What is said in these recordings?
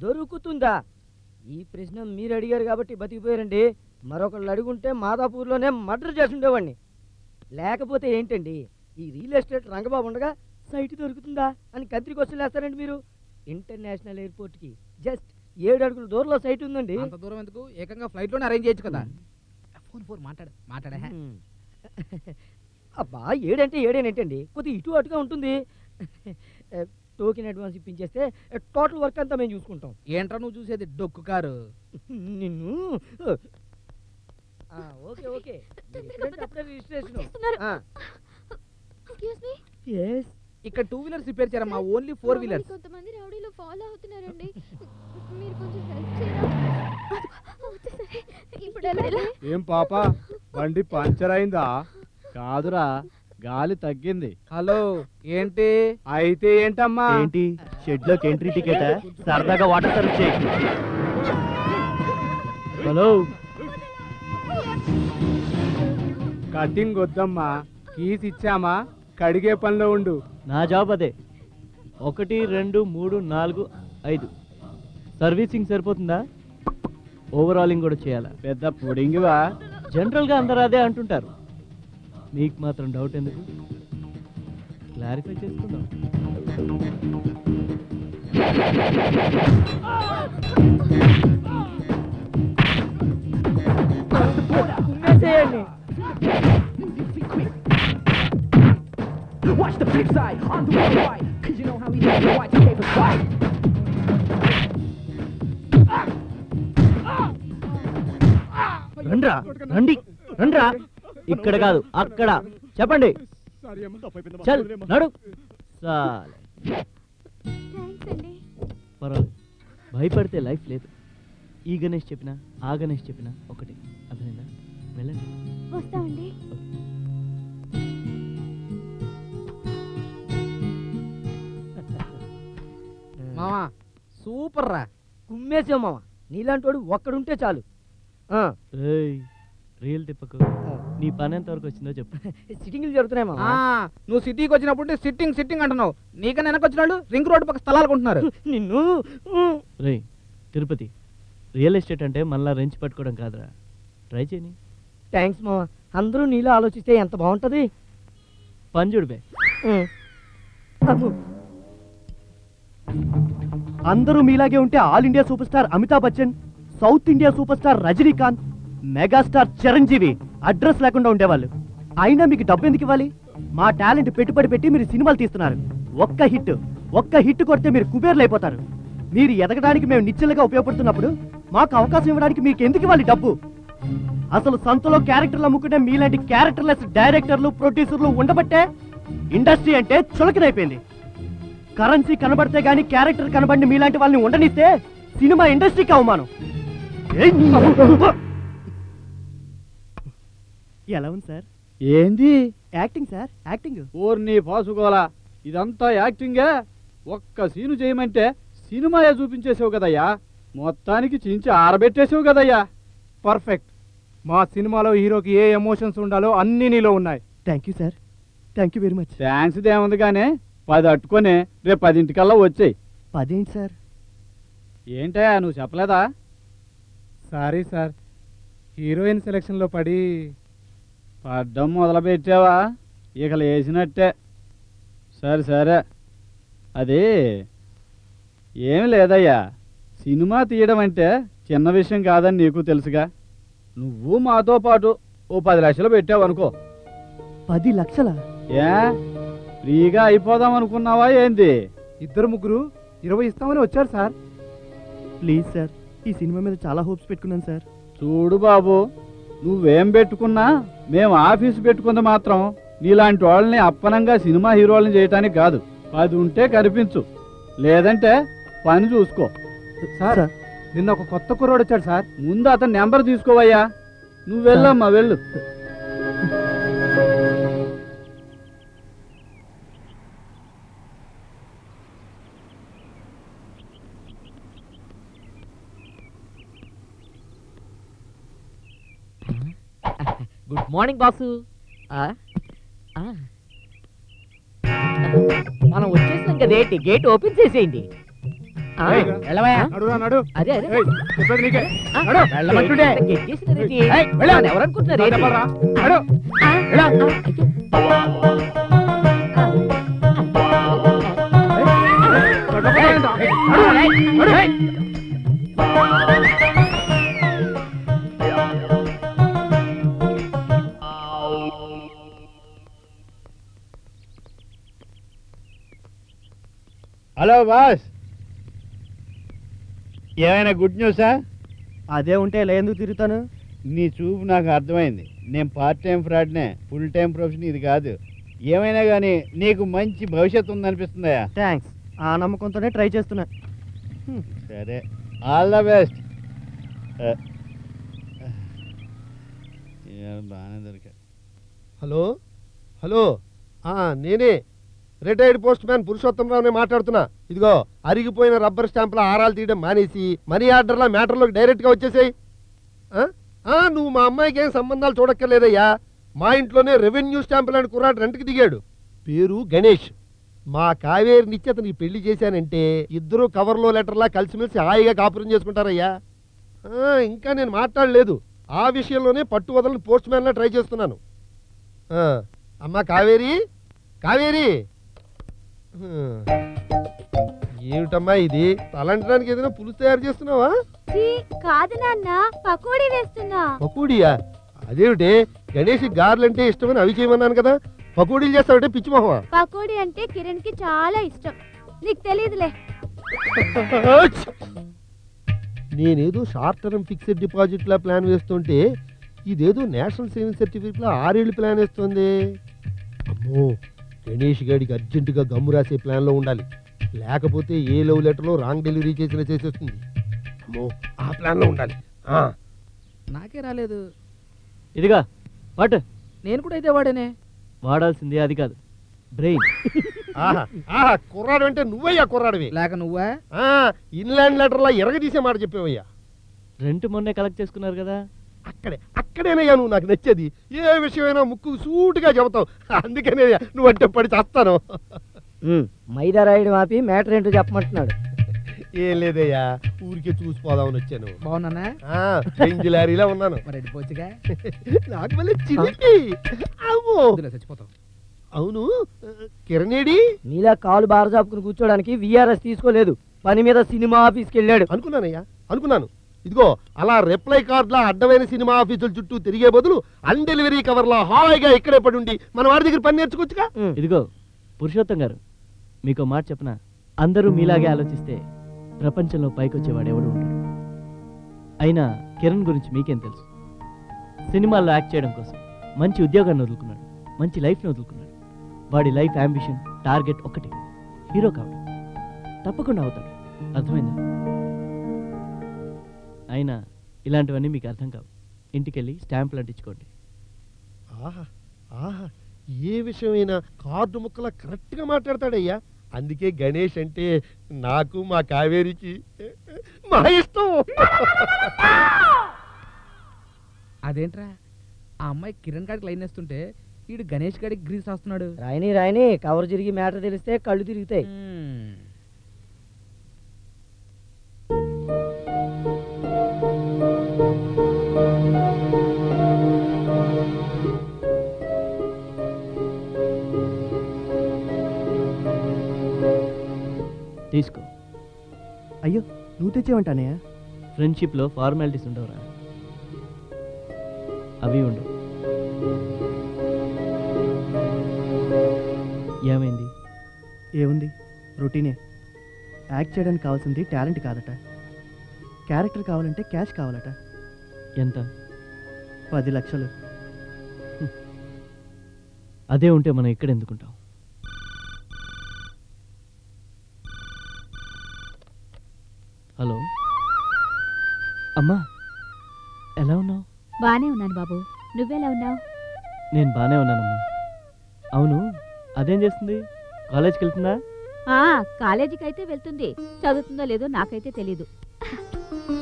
దొరుకుతుందా? ఈ ప్రశ్న మీరు అడిగారు కాబట్టి బతికిపోయారండి. మరొకళ్ళు అడుగుంటే మాదాపూర్లోనే మర్డర్ చేసి ఉండేవాడిని. లేకపోతే ఏంటండి, ఈ రియల్ ఎస్టేట్ రంగబాబు ఉండగా సైట్ దొరుకుతుందా అని కంత్రికి వచ్చి వేస్తారండి మీరు. ఇంటర్నేషనల్ ఎయిర్పోర్ట్కి జస్ట్ 7 అడుగుల దూరంలో సైట్ ఉందండి. అంత దూరం ఎందుకు? ఏకంగా ఫ్లైట్లోనే అరేంజ్ చేయొచ్చు కదా. ఫోన్ మాట్లాడే. అబ్బా 7 అంటే 7 ఏంటండి, కొద్దిగా ఇటు అటుగా ఉంటుంది. టోకెన్ అడ్వాన్స్ ఇప్పించేస్తే టోటల్ వర్క్ అంతా మేము చూసుకుంటాం. ఏంట్రా నువ్వు చూసేది? డొక్కు కారు. నిన్ను ఓకే ఓకే అప్పుడే రిజిస్ట్రేషన్. ఇక్కడ 2 వీలర్స్ రిపేర్ చేయరమ్మా, ఓన్లీ 4 వీలర్స్. కొంతమంది రౌడీలు ఫాలో అవుతున్నారండి, మీరు కొంచెం హెల్ప్ చేయరా? ఇప్పుడు ఎలా? ఏం పాప, బండి పంచర్ అయిందా? కాదురా, గాలి తగ్గింది. హలో, ఏంటి? అయితే ఏంటమ్మా? ఏంటి షెడ్ లోకి ఎంట్రీ టికెట్? సరదాగా వాటర్ సర్వీస్ చేయి. హలో, కటింగ్ వద్దమ్మా, కీస్ ఇచ్చామా, కడిగే పనిలో ఉండు. నా జాబ్ అదే. 1 2 3 4 5 సర్వీసింగ్ సరిపోతుందా? ఓవరాలింగ్ కూడా చేయాలా? పెద్ద పుడింగివా? జనరల్గా అందరూ అదే అంటుంటారు, మీకు మాత్రం డౌట్ ఎందుకు? క్లారిఫై చేసుకుందాం. Watch the flip side on the right, cause you know how we do the white paper fight. రండ్రా, రండ్రా. ఇక్కడ కాదు, అక్కడ. చెప్పండి. చల్ నడు. పర్వాలేదు, భయపడితే లైఫ్ లేదు. ఈ గణేష్ చెప్పినా ఆ గణేష్ చెప్పినా ఒకటి. అర్థమైందా? వెళ్ళండి. వస్తామండి. మామా సూపర్ రా. కుమ్మేసావు మామ, నీలాంటి వాడు ఒక్కడుంటే చాలు. రియల్ తిప్పకు. నీ పని ఎంత వరకు వచ్చిందో చెప్పు. సిట్టింగ్లు జరుగుతున్నాయి మామ. నువ్వు సిటీకి వచ్చినప్పుడు సిట్టింగ్ అంటున్నావు. నీకన్నా వెనక వచ్చిన వాళ్ళు రింగ్ రోడ్డు పక్క స్థలాలు కొంటున్నారు. నిన్ను రేయ్ తిరుపతి, రియల్ ఎస్టేట్ అంటే మళ్ళా రెంచి పట్టుకోవడం కాదురా. ట్రై చేయని. థ్యాంక్స్ మామ. అందరూ నీలో ఆలోచిస్తే ఎంత బాగుంటది. పంజుడు బే. అబ్బో. అందరూ మీలాగే ఉంటే all India super star Amitabh Bachchan, south India super star Rajinikanth, megastar Chiranjeevi address లేకుండా ఉండేవాళ్ళు. అయినా మీకు డబ్బు ఎందుకు ఇవ్వాలి? మా టాలెంట్ పెట్టుబడి పెట్టి మీరు సినిమాలు తీస్తున్నారు. ఒక్క హిట్ కొడితే మీరు కుబేర్లు అయిపోతారు. మీరు ఎదగడానికి మేము నిశ్చలుగా ఉపయోగపడుతున్నప్పుడు మాకు అవకాశం ఇవ్వడానికి మీకు ఎందుకు ఇవ్వాలి డబ్బు? అసలు సంతలో క్యారెక్టర్లు అమ్ముకుంటే మీలాంటి క్యారెక్టర్లెస్ డైరెక్టర్లు, ప్రొడ్యూసర్లు ఉండబట్టే ఇండస్ట్రీ అంటే చులకనైపోయింది. కరెన్సీ కనబడితే గానీ క్యారెక్టర్ కనబడి మీలాంటి వాళ్ళని ఉండనిస్తే సినిమా ఇండస్ట్రీకి అవమానం. ఎలా ఉంది సార్? ఏంది యాక్టింగ్ సార్, యాక్టింగ్. ఓర్ని పాసుకోవాలా, ఇదంతా యాక్టింగే. ఒక్క సీను చేయమంటే సినిమాయే చూపించేసావు కదయ్యా. మొత్తానికి చించి ఆరబెట్టేసావు కదయ్యా. పర్ఫెక్ట్. మా సినిమాలో హీరోకి ఏ ఎమోషన్స్ ఉండాలో అన్నీ నీలో ఉన్నాయి. Thank you sir, thank you very much. Thanks దేముంది కానీ 10 అట్టుకొని రేపు 10 వచ్చాయి. 10 ఏంటి సార్? ఏంటయ్యా నువ్వు చెప్పలేదా? సారీ సార్, హీరోయిన్ సెలక్షన్లో పడి. పడ్డం మొదలు పెట్టావా? ఇక లేచినట్టే. సరే అది ఏమి లేదయ్యా. సినిమా తీయడం అంటే చిన్న విషయం కాదని నీకు తెలుసుగా. నువ్వు మాతో పాటు ఓ 10 లక్షలు పెట్టావనుకో. 10 లక్షలా? ఏ ఫ్రీగా అయిపోదాం అనుకున్నావా ఏంది? 2-3 20 ఇస్తామని వచ్చారు సార్. ప్లీజ్ సార్, ఈ సినిమా మీద చాలా హోప్స్ పెట్టుకున్నాను సార్. చూడు బాబు, నువ్వేం పెట్టుకున్నా మేము ఆఫీసు పెట్టుకుంది మాత్రం నీలాంటి వాళ్ళని అప్పనంగా సినిమా హీరోల్ని చేయటానికి కాదు. 10 ఉంటే కనిపించు, లేదంటే పని చూసుకో. సార్ నిన్న ఒక కొత్త కుర్రోడు వచ్చాడు సార్. ముందు అతని నెంబర్ తీసుకోవయ్యా. నువ్వు వెళ్ళమ్మా, వెళ్ళు. Good morning boss. మనం వచ్చేసినాం కదేంటి, గేట్ ఓపెన్ చేసేయండి. నడు. అదే చెప్పేది నీకే. గేట్ చేసినారేంటి? నన్ను ఎవరనుకుంటున్నారేంటి? హలో బాస్, ఏమైనా గుడ్ న్యూసా? అదే ఉంటే ఇలా ఎందుకు తిరుగుతాను? నీ చూపు నాకు అర్థమైంది. నేను పార్ట్ టైం ఫ్రాడ్నే, ఫుల్ టైం ప్రొఫెషన్ ఇది కాదు. ఏమైనా కానీ నీకు మంచి భవిష్యత్తు ఉందనిపిస్తుందా? థ్యాంక్స్, ఆ నమ్మకంతోనే ట్రై చేస్తున్నా. సరే, ఆల్ ద బెస్ట్. బాగానే దొరికా. హలో నేనే రిటైర్డ్ పోస్ట్ మ్యాన్ పురుషోత్తమరావునే మాట్లాడుతున్నా. ఇదిగో అరిగిపోయిన రబ్బర్ స్టాంపుల ఆరాలు తీయడం మానేసి మనీ ఆర్డర్ల మ్యాటర్లోకి డైరెక్ట్గా వచ్చేసాయి. నువ్వు మా అమ్మాయికి ఏం సంబంధాలు చూడక్కర్లేదయ్యా. మా ఇంట్లోనే రెవెన్యూ స్టాంపు లాంటి కుర్రాడు రెంట్కి దిగాడు. పేరు గణేష్. మా కావేరినిచ్చి అతనికి పెళ్లి చేశానంటే ఇద్దరు కవర్లో లెటర్లా కలిసిమెలిసి హాయిగా కాపురం చేసుకుంటారయ్యా. ఇంకా నేను మాట్లాడలేదు. ఆ విషయంలోనే పట్టు వదలని పోస్ట్ మ్యాన్లా ట్రై చేస్తున్నాను. అమ్మా కావేరి, ఏమిటమ్మా ఇది? తలంటడానికి ఏదైనా పులుసు తయారు చేస్తున్నావా? కాదు నాన్న, పకోడీ వేస్తున్నా. పకోడీయా? అదేమిటి, గణేష్ గారెలంటే ఇష్టమని అవి చేయమన్నాను కదా, పకోడీలు చేస్తావంటే పిచ్చి మొహమా? పకోడీ అంటే కిరణ్ కి చాలా ఇష్టం, నీకు తెలియదులే. నేనేదో షార్ట్ టర్మ్ ఫిక్స్డ్ డిపాజిట్ లా ప్లాన్ వేస్తుంటే ఇదేదో నేషనల్ సేవింగ్ సర్టిఫికెట్ లా 6 ఏళ్ళు ప్లాన్ వేస్తుంది. అమ్మో, గణేష్ గాడికి అర్జెంటుగా గమ్ము రాసే ప్లాన్లో ఉండాలి, లేకపోతే ఏ లవ్ లెటర్లో రాంగ్ డెలివరీ చేసేస్తుంది. అమ్మో, ఆ ప్లాన్లో ఉండాలి. నాకే రాలేదు. ఇదిగా వాట్? నేను కూడా అయితే వాడేనే. వాడాల్సింది అది కాదు, బ్రెయిన్. కుర్రాడు అంటే నువ్వయ్యా కుర్రాడివి, లేక నువ్వా? ఇన్లాండ్ లెటర్లా ఎరగదీసే మాట చెప్పేవయ్యా. రెంట్ మొన్నే కలెక్ట్ చేసుకున్నారు కదా. అక్కడేనయ్యా నువ్వు నాకు నచ్చేది. ఏ విషయమైనా ముక్కు సూటిగా చెబుతావు, అందుకనే నువ్వు అంటే పడి చేస్తాను. మైదా రాయడం ఆపి మ్యాటర్ ఏంటో చెప్పమంటున్నాడు. ఏం లేదయ్యా, ఊరికే చూసిపోదామని వచ్చాను. బాగున్నానా? బెంజ్ లారీలో ఉన్నాను. మరి పోచ్చుగా నాకు మళ్ళీ చిలిపి. అమ్మో. చచ్చిపోతాం. అవును, కిరణేడి నీలా కాలు బార చాపుకుని కూర్చోడానికి విఆర్ఎస్ తీసుకోలేదు, పని మీద సినిమా ఆఫీస్కి వెళ్ళాడు. అనుకున్నానయ్యా, అనుకున్నాను. ఇదిగో అలా రిప్లై కార్డులా అడ్డమైన సినిమా ఆఫీసుల చుట్టూ తిరిగే బదులు అన్ డెలివరీ కవర్లా హాయిగా ఇక్కడే పడి ఉండి మన వాడి దగ్గర పని నేర్చుకోవచ్చుగా. ఇదిగో పురుషోత్తం గారు, మీకు మాట చెప్పనా, అందరూ మీలాగే ఆలోచిస్తే ప్రపంచంలో పైకొచ్చేవాడు ఎవడు ఉండడు. అయినా కిరణ్ గురించి మీకేం తెలుసు? సినిమాల్లో యాక్ట్ చేయడం కోసం మంచి ఉద్యోగాన్ని వదులుకున్నాడు, మంచి లైఫ్ని వదులుకున్నాడు. వాడి లైఫ్ అంబిషన్ టార్గెట్ ఒక్కటే, హీరో కావడం. తప్పకుండా అవుతాడు, అర్థమైందా? అయినా ఇలాంటివన్నీ మీకు అర్థం కావు. ఇంటికెళ్ళి స్టాంపులు అంటించుకోండి. ఆహా ఆహా, ఏ విషయమైనా కార్డు ముక్కలా కరెక్ట్గా మాట్లాడతాడయ్యా. అందుకే గణేష్ అంటే నాకు మా కావేరికి మా ఇష్టం. అదేంట్రా ఆ అమ్మాయి కిరణ్ గారికి లైన్ వేస్తుంటే వీడు గణేష్ గారికి గ్రీస్ రాస్తున్నాడు. రాయని కవర్ తిరిగి మ్యాటర్ తెలిస్తే కళ్ళు తిరుగుతాయి. తీసుకో. అయ్యో, నువ్వు తెచ్చేవంటానయ్యా? ఫ్రెండ్షిప్లో ఫార్మాలిటీస్ ఉండవురా, అవి ఉండవు. ఏమైంది? ఏముంది, రొటీనే. యాక్ట్ చేయడానికి కావాల్సింది టాలెంట్ కాదట, క్యారెక్టర్ కావాలంటే క్యాష్ కావాలట. ఎంత? 10 లక్షలు. అదే ఉంటే మనం ఇక్కడ ఎందుకుంటాం? హలో అమ్మా, ఎలా ఉన్నావు? బానే ఉన్నాను బాబు, నువ్వెలా ఉన్నావు? నేను బానే ఉన్నానమ్మా. అవును, అదేం చేస్తుంది? కాలేజ్కి వెళ్తుందా? కాలేజీకి అయితే వెళ్తుంది, చదువుతుందో లేదో నాకైతే తెలీదు.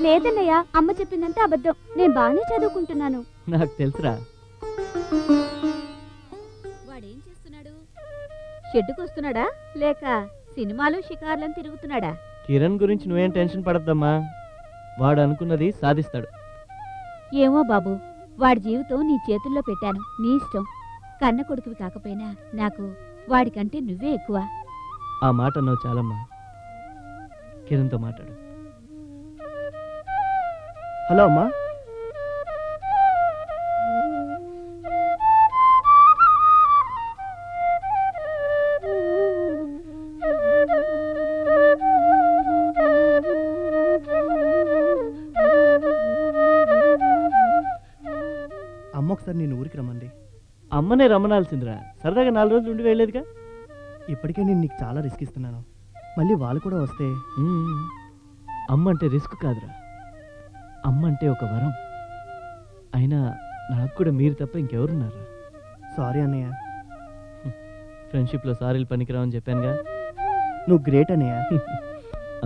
లేదన్నయ్య, అమ్మ చెప్పిందంటే అబద్ధం, నేను బాగానే చదువుకుంటున్నాను. నాకు తెలుసురా. వాడేం చేస్తున్నాడు? షెడ్డుకు వస్తున్నాడా లేక సినిమాలు షికార్లను తిరుగుతున్నాడా? కిరణ్ గురించి నువ్వేం టెన్షన్ పడద్దమ్మా, వాడు అనుకున్నది సాధిస్తాడు. ఏమో బాబు, వాడి జీవితం నీ చేతుల్లో పెట్టాను, నీ ఇష్టం. కన్న కొడుకువి కాకపోయినా నాకు వాడికంటే నువ్వే ఎక్కువ. ఆ మాట అన్నావు చాలమ్మా. కిరణ్తో మాట్లాడు. హలో అమ్మా. అమ్మ ఒకసారి నేను ఊరికి రమ్మంది. అమ్మనే రమ్మనాల్సిందిరా, సరదాగా 4 రోజులు ఉండి వెళ్ళేదిగా. ఇప్పటికే నేను నీకు చాలా రిస్క్ ఇస్తున్నాను, మళ్ళీ వాళ్ళు కూడా వస్తే. అమ్మ అంటే రిస్క్ కాదురా, అమ్మ అంటే ఒక వరం. అయినా నాకు కూడా మీరు తప్ప ఇంకెవరున్నారా? సారీ అన్నయ్య. ఫ్రెండ్షిప్లో సారీలు పనికిరావని చెప్పానుగా. నువ్వు గ్రేట్ అన్నయ్య.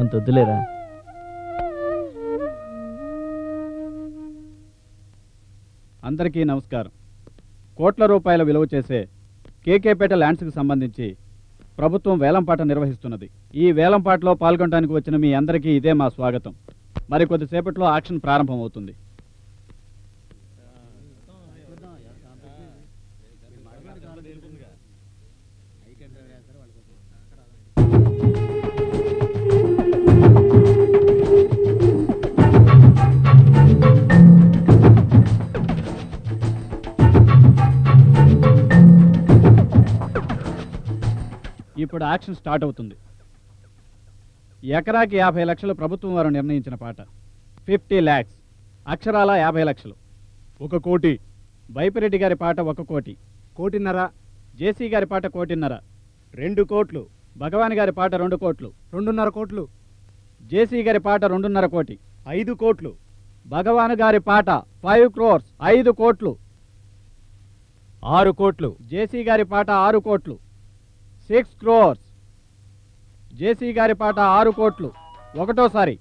అంత వద్దులేరా. అందరికీ నమస్కారం. కోట్ల రూపాయల విలువ చేసే కేకేపేట ల్యాండ్స్కి సంబంధించి ప్రభుత్వం వేలంపాట నిర్వహిస్తున్నది. ఈ వేలంపాటలో పాల్గొనడానికి వచ్చిన మీ అందరికీ ఇదే మా స్వాగతం. మరి కొద్దిసేపట్లో ఆక్షన్ ప్రారంభమవుతుంది. ఇప్పుడు యాక్షన్ స్టార్ట్ అవుతుంది. ఎకరాకి 50 లక్షలు ప్రభుత్వం వారు నిర్ణయించిన పాట. 50 lakhs, అక్షరాల 50 లక్షలు. 1 కోటి. వైపిరెడ్డి గారి పాట 1 కోటి. 1.5 కోటి. జేసీ గారి పాట 1.5 కోటి. 2 కోట్లు. భగవాన్ గారి పాట 2 కోట్లు. 2.5 కోట్లు. జేసీ గారి పాట 2.5 కోటి. 5 కోట్లు. భగవాన్ గారి పాట 5 crores, 5 కోట్లు. 6 కోట్లు. జేసీ గారి పాట 6 కోట్లు. 6 crores. జేసీ గారి పాట 6 కోట్లు. ఒకటోసారి.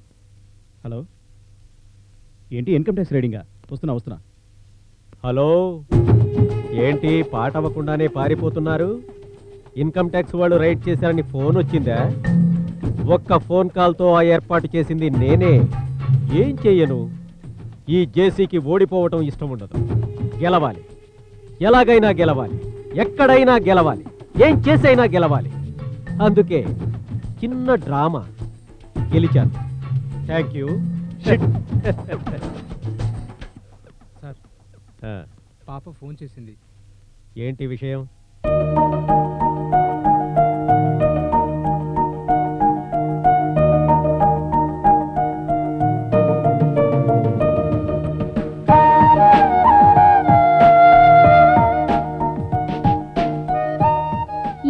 హలో, ఏంటి ఇన్కమ్ ట్యాక్స్ రీడింగా? వస్తున్నా. హలో, ఏంటి పాట అవ్వకుండానే పారిపోతున్నారు? ఇన్కమ్ ట్యాక్స్ వాళ్ళు రైడ్ చేశారని ఫోన్ వచ్చిందా? ఒక్క ఫోన్ కాల్తో ఆ ఏర్పాటు చేసింది నేనే. ఏం చెయ్యను, ఈ జేసీకి ఓడిపోవటం ఇష్టం ఉండదు. గెలవాలి, ఎలాగైనా గెలవాలి, ఎక్కడైనా గెలవాలి, ఏం చేసైనా గెలవాలి. అందుకే చిన్న డ్రామా, గెలిచాను. Thank you. సార్, పాప ఫోన్ చేసింది. ఏంటి విషయం?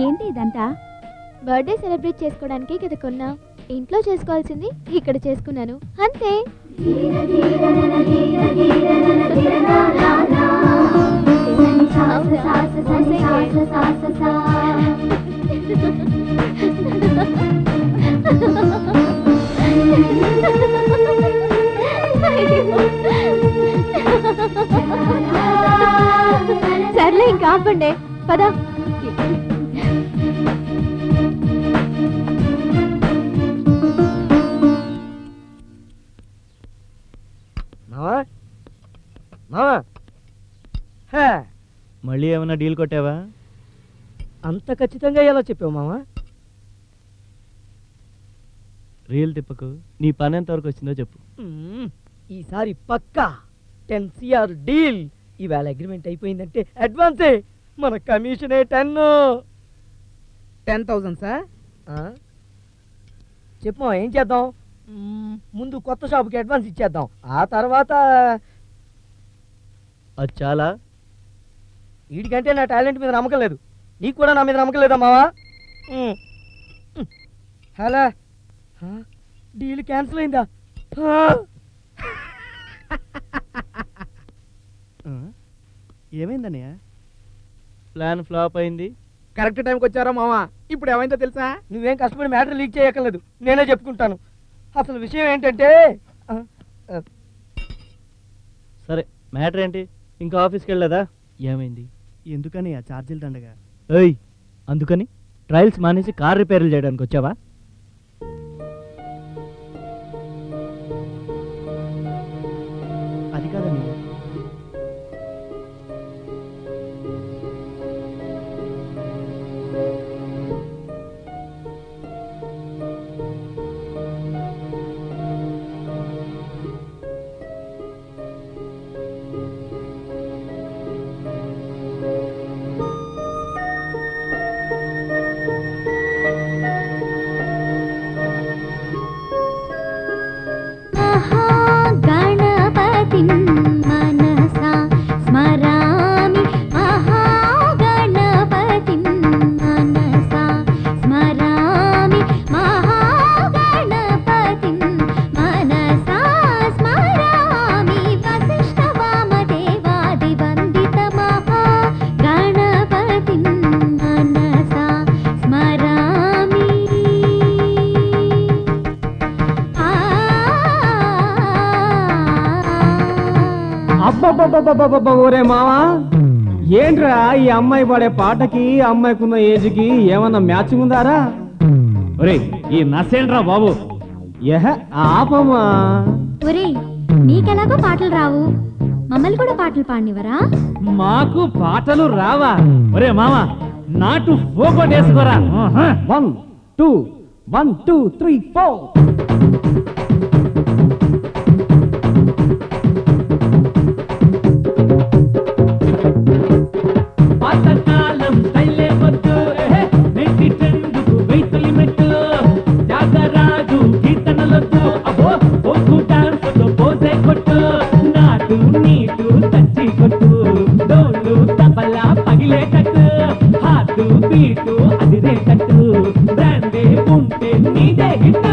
ఏంటి ఇదంతా? బర్త్డే సెలబ్రేట్ చేసుకోవడానికి కదా కొన్నా. ఇంట్లో చేసుకోవాల్సింది ఇక్కడ చేసుకున్నాను అంతే. సర్లే ఇంకా ఆపండి, పదా. మళ్ళీ ఏమైనా డీల్ కొట్టావా? అంత ఖచ్చితంగా ఎలా చెప్పావు మావా? రీల్ తిప్పకు, నీ పని ఎంతవరకు వచ్చిందో చెప్పు. ఈసారి పక్కా 10 CR డీల్. ఈవేళ అగ్రిమెంట్ అయిపోయిందంటే అడ్వాన్సే, మన కమిషనే 10,000 సార్. చెప్పు ఏం చేద్దాం? ముందు కొత్త షాపుకి అడ్వాన్స్ ఇచ్చేద్దాం, ఆ తర్వాత అది చాలా. వీడికంటే నా టాలెంట్ మీద నమ్మకం లేదు, నీకు కూడా నా మీద నమ్మకం లేదా మావా? హలో, డీల్ క్యాన్సిల్ అయిందా? ఏమైందన్నయ్య? ప్లాన్ ఫ్లాప్ అయింది. కరెక్ట్ టైంకి వచ్చారా మావా? ఇప్పుడు ఏమైందో తెలుసా? నువ్వేం కష్టపడి మ్యాటర్ లీక్ చేయక్కర్లేదు, నేనే చెప్పుకుంటాను. అసలు విషయం ఏంటంటే, సరే మ్యాటర్ ఏంటి? ఇంకా ఆఫీస్కి వెళ్ళలేదా? ఏమైంది? ఎందుకని ఆ ఛార్జీలు దండగా? ఏయ్, అందుకని ట్రయల్స్ మానేసి కార్ రిపేర్లు చేయడానికి వచ్చావా? అది కాదన్నయ్య. ఒరే మావా, ఏంట్రా ఈ అమ్మాయి పడే పాటకి అమ్మాయికున్న ఏజ్కి ఏమన్నా మ్యాచింగ్ ఉందారా? ఒరే ఈ నసేంట్రా బాబు, ఆపమ్మా. ఒరేయ్, నీకెలాగో పాటలు రావు, మమ్మల్ని కూడా పాటలు పాడినివరా? మాకు పాటలు రావా? ఒరే మావా, నాటు ఫోగొట్టేసుకోరా. 1 2 1 2 3 4. పాతకాలం స్టైలే వద్దు, నెట్టి ట్రెండుకు వెయిట్ లిమిట్. త్యాగరాజు కీర్తనలొద్దు, అబ్బో ఒక్కు డాన్సుతో పోసే కొట్టు. నాటు నీటు తచ్చి కొట్టు, డోలు తబలా పగిలేటట్టు. హాటు బీటు అదిరేటట్టు, బ్రాండే ఉంటే నీదే హిట్.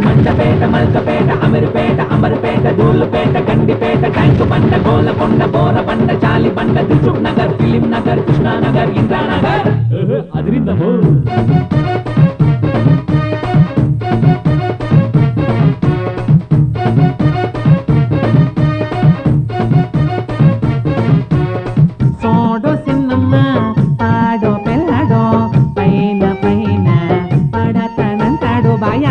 మండపేట మల్కపేట అమీర్పేట అమర్పేట ధూళుపేట గండిపేట ట్యాంకు బండ గోలకొండ బోరబండ చాలిబండ దిల్సుఖ్ నగర్ ఫిలిం నగర్ కృష్ణానగర్ ఇంద్రానగర్. అదిరిందము. సోడో సిన్నమ్మ పాడో పెళ్ళడో, పైన పైన పడతనంటాడు బాయ.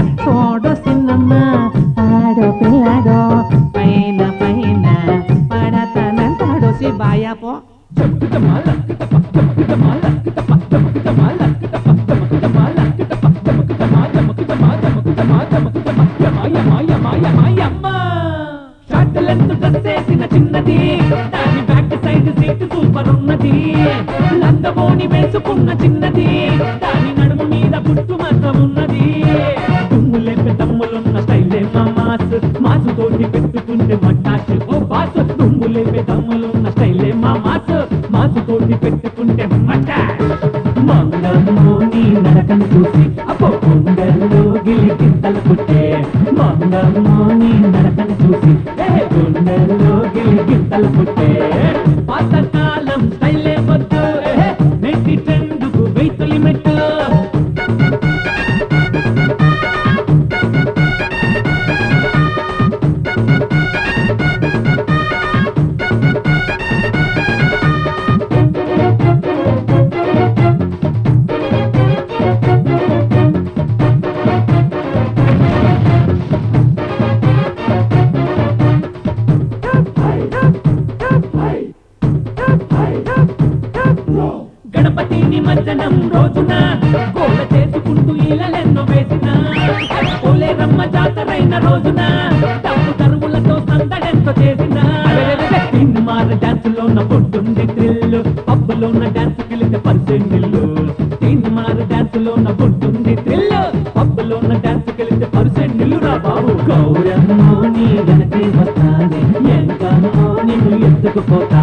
చిన్నది దాని బ్యాక్ సైడ్ సీట్ సూపర్ ఉన్నది లందమోని వేసుకున్న చిన్నది దాని నడుము మీద పుట్టు మాత్రం ఉన్నది దుమ్ములే తమ్ములున్న స్టైలే మా మాస్ మాసుతోటి పెట్టుకుంటే మట్టాసు ఓ బాస్ దుమ్ములే తమ్ములున్న స్టైలే మా మాసుతోటి పెట్టుకుంటే మట్టాస్ మంగమ్మోని నడకను చూసి అపో గుండెల్లో గిలిగింతలు పుట్టే మంగమ్మోని నడకను చూసి గుండెల్లో గిలిగింతలు పుట్టే పాతకాలం స్టైలే వద్దు నెట్టి ట్రెండుకు వెయితులి మెట్టు గణపతి నిమజ్జనం రోజున గోల చేసుకుంటూ ఇళ్ళెన్నో వేసిన పోలే రమ్మ జాతరైన రోజున డబ్బు తరువులతో సందడెంతో చేసిన సినిమాల డాన్స్ లోన పొట్టుంది థ్రిల్లు పబ్బులోన డాన్స్ కెళితే పర్సెంటిల్లు సినిమాల డాన్స్ లోన పొట్టుంది థ్రిల్లు పబ్బులోన డాన్స్ కెళితే పర్సెంటిల్లు రా బాబు గౌరమ్మో నీ వెనకే వస్తానే ఎంకమ్మో నిన్ను ఎత్తుకుపోతా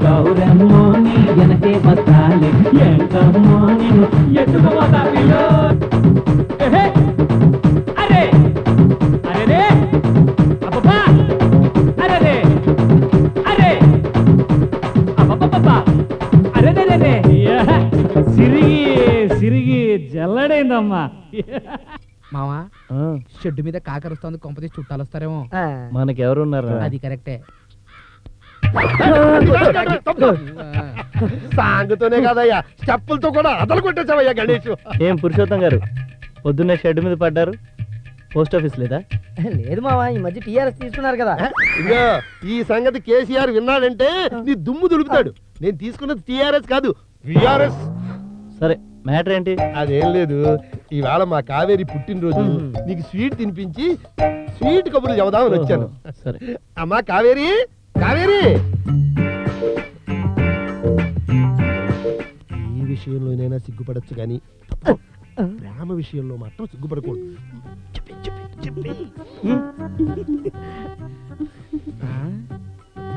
గౌరమ్మో నీ వెనకే వస్తాలే ఎంకమ్మో నిన్ను ఎత్తుకుపోతా పిల్లో అరే అరే అబ్బా అరే అరే అబ్బా అరే రే సిరిగి జల్లడైందమ్మా మావా షెడ్ మీద కాకరుస్తోంది కొంపతీసి చుట్టాలు వస్తారేమో మనకెవరున్నారు అది కరెక్టే సాంగుతోనే కాదయ్యా చెప్పులతో కూడా అదలు కొట్టేసావయ్యా గణేష్. ఏం పురుషోత్తం గారు పొద్దున్నే షెడ్ మీద పడ్డారు, పోస్ట్ ఆఫీస్ లేదా? లేదు మావా, ఈ మధ్య టీఆర్ఎస్ తీసుకున్నారు కదా. ఇదిగో ఈ సంగతి కేసీఆర్ విన్నాడంటే నీ దుమ్ము దులుపుతాడు. నేను తీసుకున్నది టీఆర్ఎస్ కాదు, విఆర్ఎస్. సరే మ్యాటర్ ఏంటి? అదేం లేదు, ఈవేళ మా కావేరి పుట్టినరోజు, నీకు స్వీట్ తినిపించి స్వీట్ కబుర్లు చెబుదామని వచ్చాను. సరే అమ్మా కావేరి, కావేరి, ఈ విషయంలోనైనా సిగ్గుపడచ్చు కానీ ప్రేమ విషయంలో మాత్రం సిగ్గుపడకూడదు.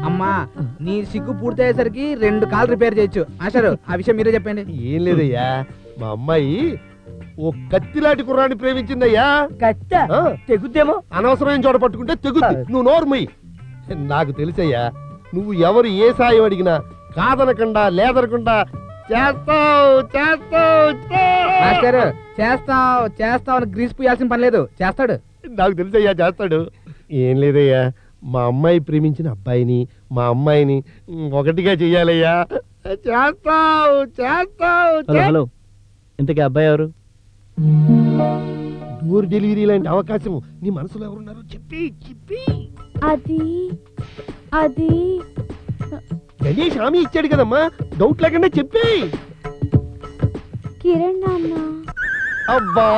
అమ్మా నీ సిగ్గు పూర్తయ్యేసరికి 2 కాళ్ళు రిపేర్ చేయొచ్చు. ఆశారు ఆ విషయం మీరే చెప్పండి. ఏం లేదయ్యా, మా అమ్మాయి ఓ కత్తిలాంటి కుర్రాన్ని ప్రేమించిందయ్యా. కత్తి తెగుద్దేమో, అనవసరమైన చోట పట్టుకుంటే తెగుద్ది. నువ్వు నోరుమయ్యి. నాకు తెలుసయ్యా, నువ్వు ఎవరు ఏ సాయం అడిగినా కాదనకుండా లేదనకుండా చేస్తావు చేస్తావు మాస్టర్. చేస్తావు అని గ్రీస్ పూయాల్సిన పని లేదు, చేస్తాడు. నాకు తెలుసయ్యా చేస్తాడు. ఏం లేదయ్యా, మా అమ్మాయి ప్రేమించిన అబ్బాయిని మా అమ్మాయిని ఒకటిగా చెయ్యాలయ్యా. చేస్తావు చేస్తావు. హలో, ఇంతకీ అబ్బాయి ఎవరు? డోర్ డెలివరీ లాంటి అవకాశం నీ మనసులో ఎవరున్నారు చెప్పి చెప్పి. అది అది గణేష్ హామీ ఇచ్చాడు కదమ్మా, డౌట్ లేకుండా చెప్పి. కిరణ్ నాన్న. అబ్బా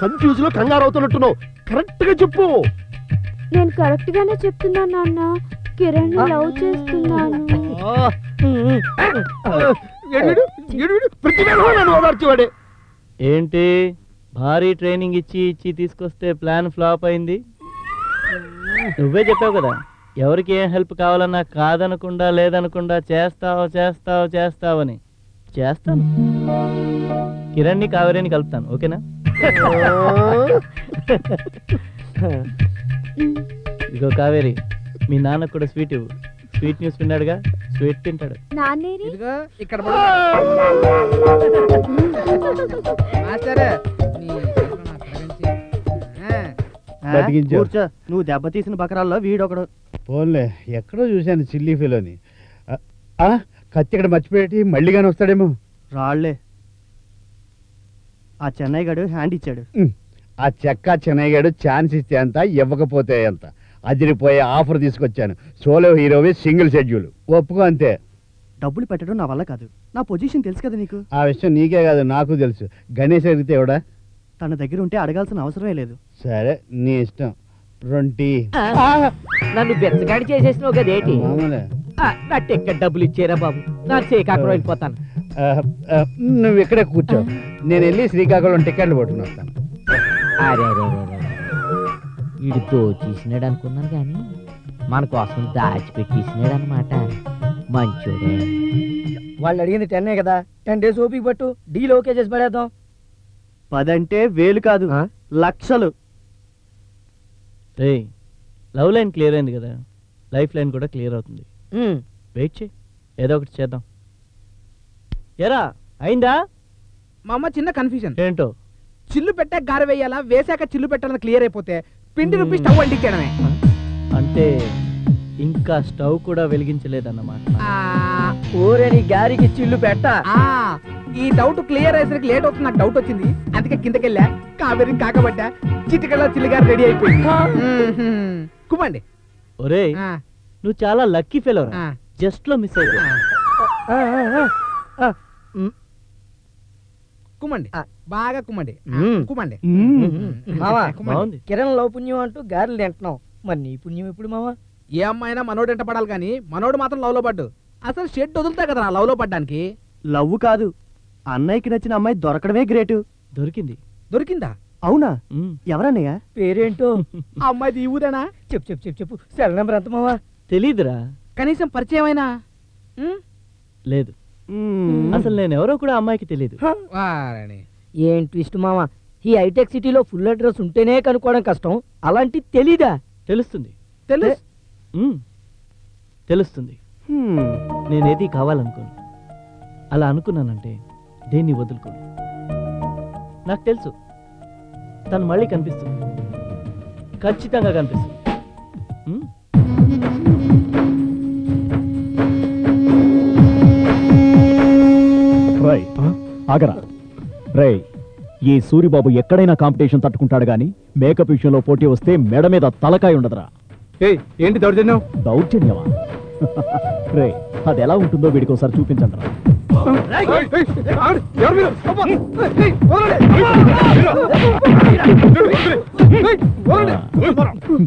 కన్ఫ్యూజ్ లో కంగారు అవుతున్నట్టున్నావు, కరెక్ట్ గా చెప్పు. నేను కరెక్ట్ గానే చెప్తున్నాను నాన్న, కిరణ్ ని లవ్ చేస్తున్నాను. ఓదార్చేవాడే. ఏంటి భారీ ట్రైనింగ్ ఇచ్చి తీసుకొస్తే ప్లాన్ ఫ్లాప్ అయింది? నువ్వే చెప్పావు కదా, ఎవరికి ఏం హెల్ప్ కావాలన్నా కాదనకుండా లేదనకుండా చేస్తావని. చేస్తాను, కిరణ్ని కావేరిని కలుపుతాను, ఓకేనా? ఇదిగో కావేరి, మీ నాన్నకు కూడా స్వీట్ ఇవ్వు. స్వీట్ న్యూస్ విన్నాడుగా, స్వీట్ తింటాడు. నాన్నేరి ఇదిగో ఇక్కడ మాస్టర్ కూర్చో, నువ్వు దెబ్బతీసిన బకరాల్లో వీడొకడు. ఫోన్లే, ఎక్కడో చూశాను చిల్లీ ఫీలోని. కత్తి ఇక్కడ మర్చిపోయేటి, మళ్ళీ కానీ వస్తాడేమో. రాళ్లే, ఆ చెన్నై గడు హ్యాండ్ ఇచ్చాడు. ఆ చెన్నై గారు ఛాన్స్ ఇస్తే ఎంత, ఇవ్వకపోతే ఎంత. అదిరిపోయే ఆఫర్ తీసుకొచ్చాను. సోలో హీరోవి సింగిల్ షెడ్యూల్, ఒప్పుకో అంతే. డబ్బులు పెట్టడం నా వల్ల కాదు. నా పొజిషన్ తెలుసు కదా నీకు. ఆ విషయం నీకే కాదు నాకు తెలుసు. గణేష్ అడిగితే ఎవడా? తన దగ్గర ఉంటే అడగాల్సిన అవసరమే లేదు. సరే నీ ఇష్టం. 20. నన్ను బెచ్చగాడి చేసేసినావు కదేటి. మామూలే. నా టికెట్ డబ్బులు ఇచ్చేరా బాబు. నా శ్రీకాకుళం వెళ్ళిపోతాను. నువ్వు ఇక్కడే కూర్చో, నేను వెళ్ళి శ్రీకాకుళం టికెట్లు పట్టుకుని వస్తాను. అరే వీడు దోచేసినాడు అనుకున్నాను కానీ మన కోసం దాచిపెట్టేసినాడు అనమాట. మంచోడే. వాళ్ళు అడిగింది 10 కదా, 10 days ఓపిక పట్టు, డీల్ ఓకే చేసి పడేద్దాం. 10 అంటే 1000 కాదు, లక్షలు. లవ్ లైన్ క్లియర్ అయింది కదా, లైఫ్ లైన్ కూడా క్లియర్ అవుతుంది. వెయిట్ చేయి, ఏదో ఒకటి చేద్దాం. ఎరా అయిందా? మా అమ్మ చిన్న కన్ఫ్యూజన్. ఏంటో? చిల్లు పెట్టాక గార వేయాలా, వేసాక చిల్లు పెట్టాలని క్లియర్ అయిపోతే పిండి రూపీ స్టవ్ అంటించడమే. అంటే ఇంకా స్టవ్ కూడా వెలిగించలేదన్నమాట. ఊరే నీ గారికి చిల్లు పెట్ట. ఈ డౌట్ క్లియర్ అయ్యేసరికి లేట్ అవుతుంది. నాకు డౌట్ వచ్చింది, అందుకే కిందకెళ్ళా. కావేరి కాకబడ్డా, చిటికల్లా చిల్లిగారు రెడీ అయిపోయింది. కుమ్మండి. ఒరే నువ్వు చాలా లక్కీ ఫెలో, జస్ట్ లో మిస్ అయిపోయా. కుమ్మండి, బాగా కుమ్మండి, కుమ్మండి. బాగుంది. కిరణ్ లవ్ పుణ్యం అంటూ గారెలు తింటున్నావు, మరి నీ పుణ్యం ఎప్పుడు మావా? ఏ అమ్మాయినా మనోడు ఎంట పడాలి కానీ మనోడు మాత్రం లవ్ లో పడ్డు. అసలు షెడ్ వదులుతా కదా లవ్ లో పడ్డానికి. లవ్ కాదు, అన్నయ్యకి నచ్చిన అమ్మాయి దొరకడమే గ్రేటు. దొరికింది. దొరికిందా? అవునా? ఎవరన్నయ్య? పేరేంటో? అమ్మాయిది ఈ ఊరేనా? చెప్పు. సెల్ నెంబర్ ఎంత మావా? తెలీదురా. కనీసం పరిచయం అయినా? లేదు, అసలు నేను ఎవరో కూడా అమ్మాయికి తెలీదు. ఏం ట్విస్ట్ మావా, ఈ హైటెక్ సిటీలో ఫుల్ అడ్రస్ ఉంటేనే కనుక్కోవడం కష్టం, అలాంటి తెలీదా? తెలుస్తుంది. తెలుస్తుంది. నేనేది కావాలనుకోను, అలా అనుకున్నానంటే దేన్ని వదులుకోను. నాకు తెలుసు తను మళ్ళీ కనిపిస్తుంది, ఖచ్చితంగా కనిపిస్తుంది. ఆగరా రే, ఈ సూరిబాబు ఎక్కడైనా కాంపిటీషన్ తట్టుకుంటాడు గాని మేకప్ విషయంలో పోటీ వస్తే మెడ మీద తలకాయ ఉండదురా. ఏంటి దౌర్జన్యం? దౌర్జన్యమా? రే అది ఎలా ఉంటుందో వీడికి ఒకసారి చూపించండి రా.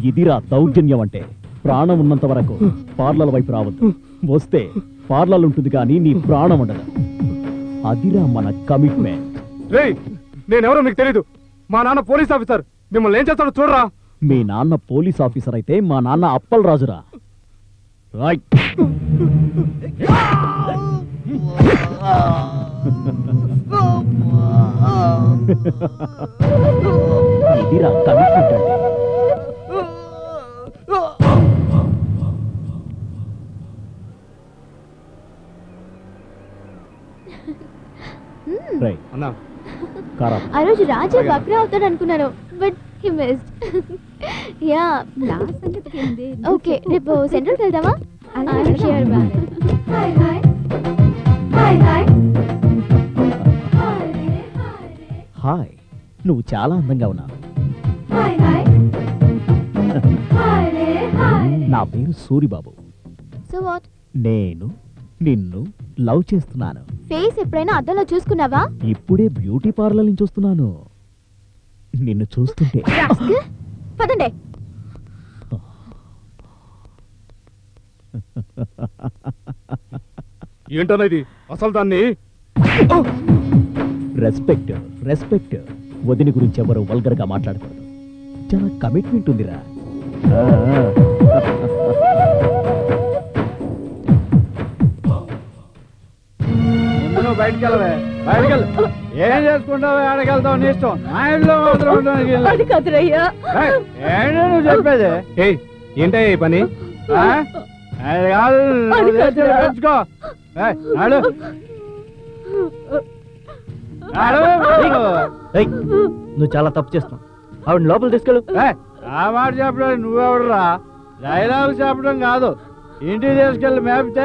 ఇదిరా దౌర్జన్యం అంటే. ప్రాణం ఉన్నంత వరకు పార్లర్ వైపు రావద్దు, వస్తే పార్లర్ ఉంటుంది కానీ నీ ప్రాణం ఉండదు. అదిరా మన కమిట్మెంట్. నేనెవరో నీకు తెలీదు, మా నాన్న పోలీస్ ఆఫీసర్, మిమ్మల్ని ఏం చేస్తాడో చూడరా. మీ నాన్న పోలీస్ ఆఫీసర్ అయితే మా నాన్న అప్పల్ రాజురా. రైట్. ఇదిరా కమిట్మెంట్ అంటే. ఆ రోజు రాజా బక్రా అవుతాడు అనుకున్నాను, but he missed. Yeah okay, రేపు సెంట్రల్కి వెళ్దామా? హాయ్, నువ్వు చాలా అందంగా ఉన్నావు. నా పేరు సూరిబాబు. So what? నేను నిన్ను లవ్ చేస్తున్నాను. ఫేస్ ఎప్పుడైనా అద్దంలో చూసుకున్నావా? ఇప్పుడే బ్యూటీ పార్లర్ నుంచి వస్తున్నాను. నిన్ను చూస్తుంటే పదండి. ఏంటనేది అసలు దాన్ని? Respect respect. వదిన గురించి ఎవరు వల్గర్ గా మాట్లాడకూడదు, చాలా కమిట్మెంట్ ఉందిరా. బయటికి వెళ్ళవే, బయటికి వెళ్ళు. ఏం చేసుకుంటావు, ఆడకెళ్తావు నీ ఇష్టం. నా ఇంట్లో ఏంటో నువ్వు చెప్పేది? ఏంటో ఈ పని కాదు. నువ్వు చాలా తప్పు చేస్తున్నావు, ఆవిడ లోపల తీసుకెళ్ళు. ఆ మాట చెప్పడం నువ్వెవడరా? డైలాగ్ చెప్పడం కాదు, ఇంటికి తీసుకెళ్ళి మేపితే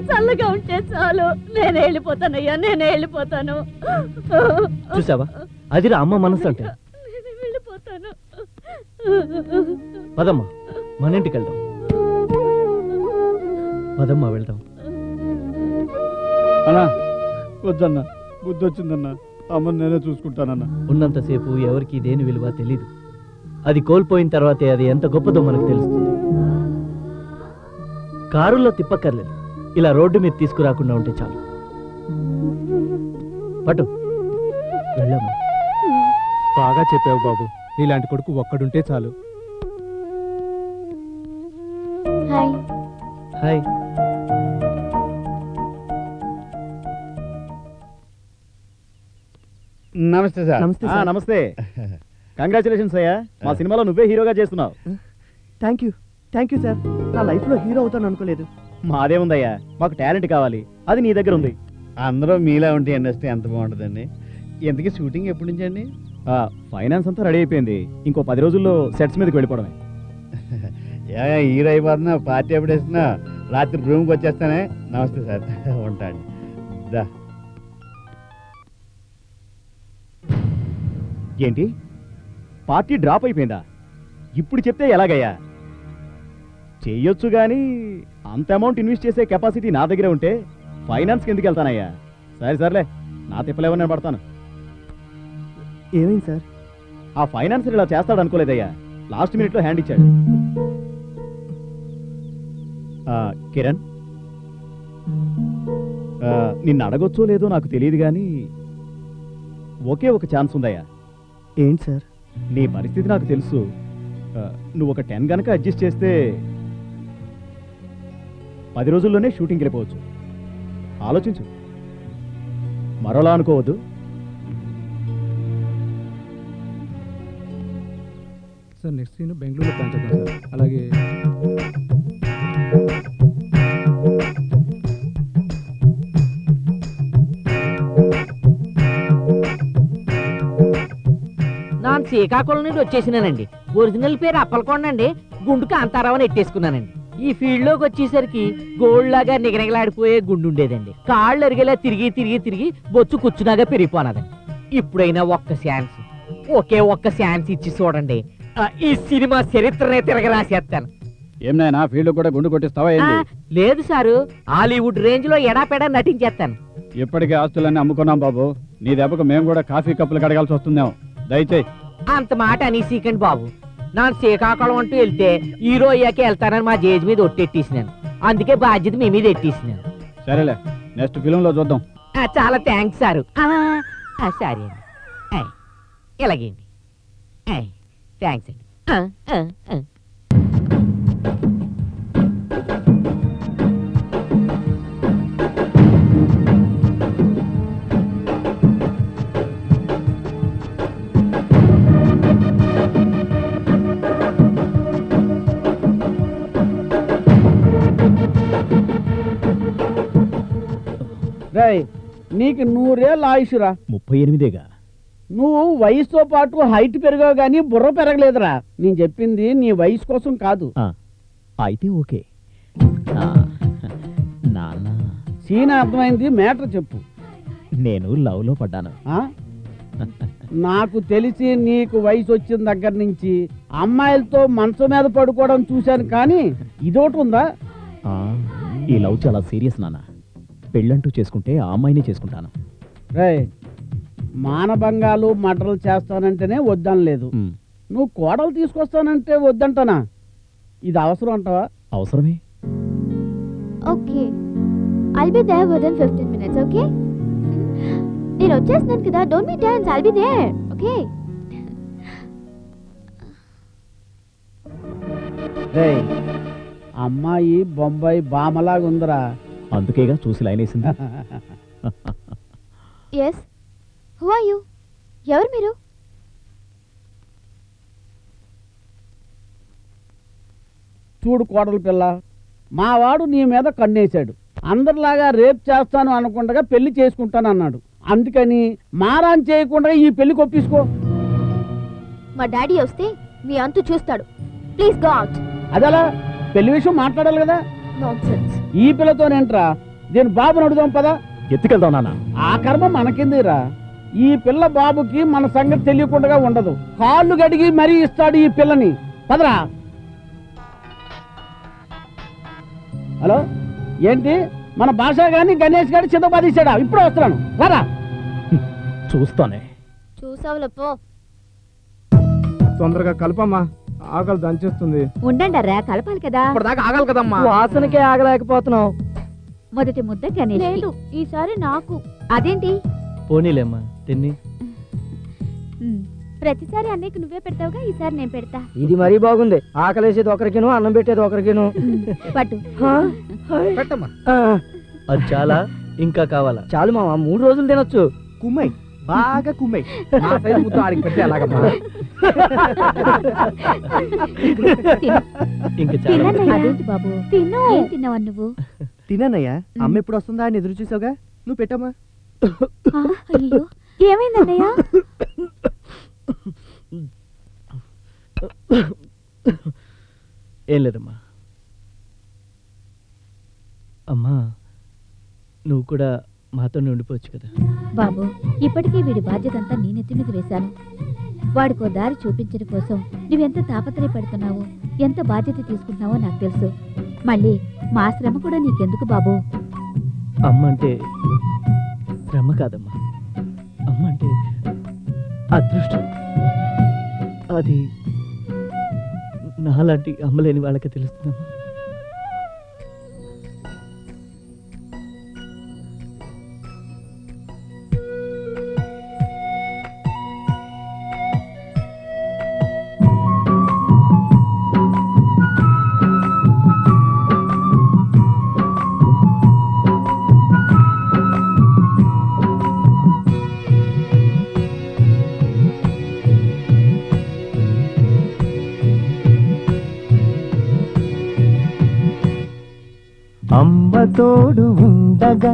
చల్లగా ఉంటే చాలు, నేనే వెళ్ళిపోతానయ్యా, నేనే వెళ్ళిపోతాను. చూసావా, అదిరా అమ్మ మనసు అంటే. వెళ్ళిపోతాను. పదమ్మా మన ఇంటికి వెళ్దాం. పదమ్మా వెళ్దాం. అన్నా వద్దన్నా, బుద్ధి వచ్చిందన్నా, అమ్మని నేనే చూసుకుంటానన్నా. ఉన్నంతసేపు ఎవరికి దేని విలువ తెలీదు. అది కోల్పోయిన తర్వాతే అది ఎంత గొప్పదో మనకు తెలుస్తుంది. కారుల్లో తిప్పక్కర్లేదు, ఇలా రోడ్డు మీద తీసుకురాకుండా ఉంటే చాలు. పట్టు వెళ్ళమ్మా. బాగా చెప్పావు బాబు, నీలాంటి కొడుకు ఒక్కడుంటే చాలు. హాయ్. హాయ్. నమస్తే సార్. నమస్తే సార్. నమస్తే. కంగ్రాచులేషన్స్ అయ్యా, మా సినిమాలో నువ్వే హీరోగా చేస్తున్నావు. Thank you sir. నా లైఫ్లో హీరో అవుతాను అనుకోలేదు. మాదే ఉందయ్యా, మాకు టాలెంట్ కావాలి, అది నీ దగ్గర ఉంది. అందరూ మీలా ఉంటే ఇండస్ట్రీ ఎంత బాగుంటుందండి. ఇంతకీ షూటింగ్ ఎప్పటి నుంచి అండి? ఫైనాన్స్ అంతా రెడీ అయిపోయింది, ఇంకో 10 రోజుల్లో సెట్స్ మీదకి వెళ్ళిపోవడమే. హీరో అయిపోతున్నా, పార్టీ ఎప్పుడు వేస్తున్నా, రాత్రి రూమ్కి వచ్చేస్తానే. నమస్తే సార్, ఉంటాండి. దా. ఏంటి పార్టీ డ్రాప్ అయిపోయిందా? ఇప్పుడు చెప్తే ఎలాగయ్యా? చెయ్యొచ్చు కానీ అంత అమౌంట్ ఇన్వెస్ట్ చేసే కెపాసిటీ నా దగ్గరే ఉంటే ఫైనాన్స్కి ఎందుకు వెళ్తానయ్యా? సరేలే, నా తిప్పలేవో నేను పడతాను. ఏమైంది సార్? ఆ ఫైనాన్సర్ ఇలా చేస్తాడు అనుకోలేదయ్యా, లాస్ట్ మినిట్లో హ్యాండ్ ఇచ్చాడు. కిరణ్, నిన్ను అడగొచ్చో లేదో నాకు తెలియదు కానీ ఒకే ఒక ఛాన్స్ ఉందయ్యా. ఏంటి సార్? నీ పరిస్థితి నాకు తెలుసు. నువ్వు ఒక 10 గనక అడ్జస్ట్ చేస్తే 10 రోజుల్లోనే షూటింగ్కి వెళ్ళిపోవచ్చు. ఆలోచించు, మరోలా అనుకోవద్దు. సార్ నెక్స్ట్ సీన్ బెంగళూరులో ప్లాన్ చేద్దాం సార్. అలాగే నాన్ శ్రీకాకుళం నుండి వచ్చేసినానండి. ఒరిజినల్ పేరు అప్పలకొండ అండి, గుండు కాంతారావు అని ఎట్టేసుకున్నానండి. ఈ ఫీల్డ్ లోకి వచ్చేసరికి గోల్డ్ లాగా నిగనిగలాడిపోయే గుండు ఉండేదండి. కాళ్ళు ఎరిగేలా తిరిగి తిరిగి తిరిగి బొచ్చు కూర్చున్నాగా పెరిగిపోనాదండి. ఇప్పుడైనా ఒకే ఒక్క ఛాన్స్ ఇచ్చి చూడండి, ఈ సినిమా చరిత్రనే తిరగరాసేస్తాను. ఏం నాయనా, ఫీల్డ్ కూడా గుండు కొట్టిస్తావా? లేదు సారు, హాలీవుడ్ రేంజ్ లో ఎడాపెడా నటించేస్తాను. ఇప్పటికే ఆస్తులన్నీ అమ్ముకున్నాం బాబు, నీ దెబ్బకు మేము కూడా కాఫీ కప్పులు కడగాల్సి వస్తుందేమో. దయచేయి అంత మాట అనేసీకండి బాబు. నా శ్రీకాకుళం అంటూ వెళ్తే హీరో అయ్యాకే వెళ్తానని మా జేజ్ మీద ఒట్టెట్టేసినాను. అందుకే బాధ్యత మీ మీద ఎట్టేసినాను. సరేలే, నెక్స్ట్ ఫిలింలో చూద్దాం. చాలా థ్యాంక్స్ సారు. సరే అండి, ఇలాగేండి, థ్యాంక్స్ అండి. నీకు 100 ఏళ్ళ ఆయుషురా. 38గా. నువ్వు వయసుతో పాటు హైట్ పెరిగావు గానీ బుర్ర పెరగలేదురా. నేను చెప్పింది నీ వయసు కోసం కాదు. అయితే ఓకే. నాన్న, సీన్ అర్థమైంది, మ్యాటర్ చెప్పు. నేను లవ్ లో పడ్డాను. నాకు తెలిసి నీకు వయసు వచ్చిన దగ్గర నుంచి అమ్మాయిలతో మంచం మీద పడుకోవడం చూశాను, కానీ ఇదోటి ఉందా? ఈ లవ్ చాలా సీరియస్ నాన్న. పెళ్ళంటూ చేసుకుంటే ఆ అమ్మాయిని చేసుకుంటాను. రే, మానభంగాలు మటలు చేస్తానంటేనే వద్దనలేదు, నువ్వు కోడలు తీసుకొస్తానంటే వద్దంటానా? ఇది అవసరం అంటావా? అవసరమే. Okay, I'll be there within 15 minutes, okay? నేను వచ్చేస్తున్నాను కదా, don't be tense, I'll be there, okay? రే, అమ్మాయి బొంబాయి బామలాగా ఉందిరా. అందుకేగా చూసి లైన్ వేసింది. Yes, who are you? ఎవరు మీరు? చూడు కోడలు పిల్ల, మావాడు నీ మీద కన్నేశాడు. అందరిలాగా రేప్ చేస్తాను అనుకుండగా పెళ్లి చేసుకుంటాను అన్నాడు. అందుకని మారాన్ చేయకుండా ఈ పెళ్లి కొప్పించుకో. మా డాడీ వస్తే మీ అంతు చూస్తాడు. Please go out. అదలా పెళ్లి విషయం మాట్లాడాలి కదా. నాన్సెన్స్. ఈ పిల్లతోనేంట్రా, దీని బాబుని అడుగుదాం పదా. ఎత్తుకెళ్దాం నాన్న. ఆ కర్మ మనకిందిరా. ఈ పిల్ల బాబుకి మన సంగతి తెలియకుండా ఉండదు. కాళ్ళు గడిగి మరీ ఇస్తాడు ఈ పిల్లని. పదరా. హలో, ఏంటి మన భాష గాని గణేష్ గారి చిన్నబాదీశాడా? ఇప్పుడు వస్తున్నాను, రారా. చూస్తానే. చూసావులపో. తొందరగా కలపమ్మా, ఆకలి దంచేస్తుంది. ఉండండి అర్రా, కలపాలి కదా. ఇప్పటిదాకా ఆగాలి కదమ్మా. వాసనకే ఆగలేకపోతున్నావు. మొదటి ముద్ద గణేష్. లేదు, ఈసారి నాకు. అదేంటి? పోనీలేమ్మా, తిన్ని. ప్రతిసారి అన్నయ్యకు నువ్వే పెడతావుగా, ఈసారి నేను పెడతా. ఇది మరీ బాగుంది. ఆకలేసేది ఒకరికిను, అన్నం పెట్టేది ఒకరికిను. పట్టు. పెట్టమ్మా. అది చాలా, ఇంకా కావాలా? చాలు మామ, 3 రోజులు తినొచ్చు. కుమ్మై, బాగా కుమ్మై. నా సైజు ముద్ద ఆడికి పెడితే ఎలాగమ్మా? ఇంకా చాలా. అదేంటి బాబు, తిను. ఏం తిన్నావా నువ్వు? తినన్నయ్యా, అమ్మ ఎప్పుడు వస్తుందా అని ఎదురు చూసావుగా, నువ్వు పెట్టమ్మా. అయ్యో, ఏమైందన్నయ్య? ఏం లేదమ్మా. అమ్మా, నువ్వు కూడా మాతోనే ఉండిపోవచ్చు కదా. బాబు, ఇప్పటికే వీడి బాధ్యత అంతా నీ నెత్తి మీద వేశాను. వాడికో దారి చూపించడం కోసం నువ్వెంత తాపత్రయపడుతున్నావో, ఎంత బాధ్యత తీసుకుంటున్నావో నాకు తెలుసు. మళ్ళీ మా శ్రమ కూడా నీకెందుకు బాబు? అమ్మ అంటే శ్రమ కాదమ్మా, అమ్మ అంటే అదృష్టం. అది నాలాంటి అమ్మలేని వాళ్ళకి తెలుస్తుందమ్మా. అమ్మ తోడు ఉండగా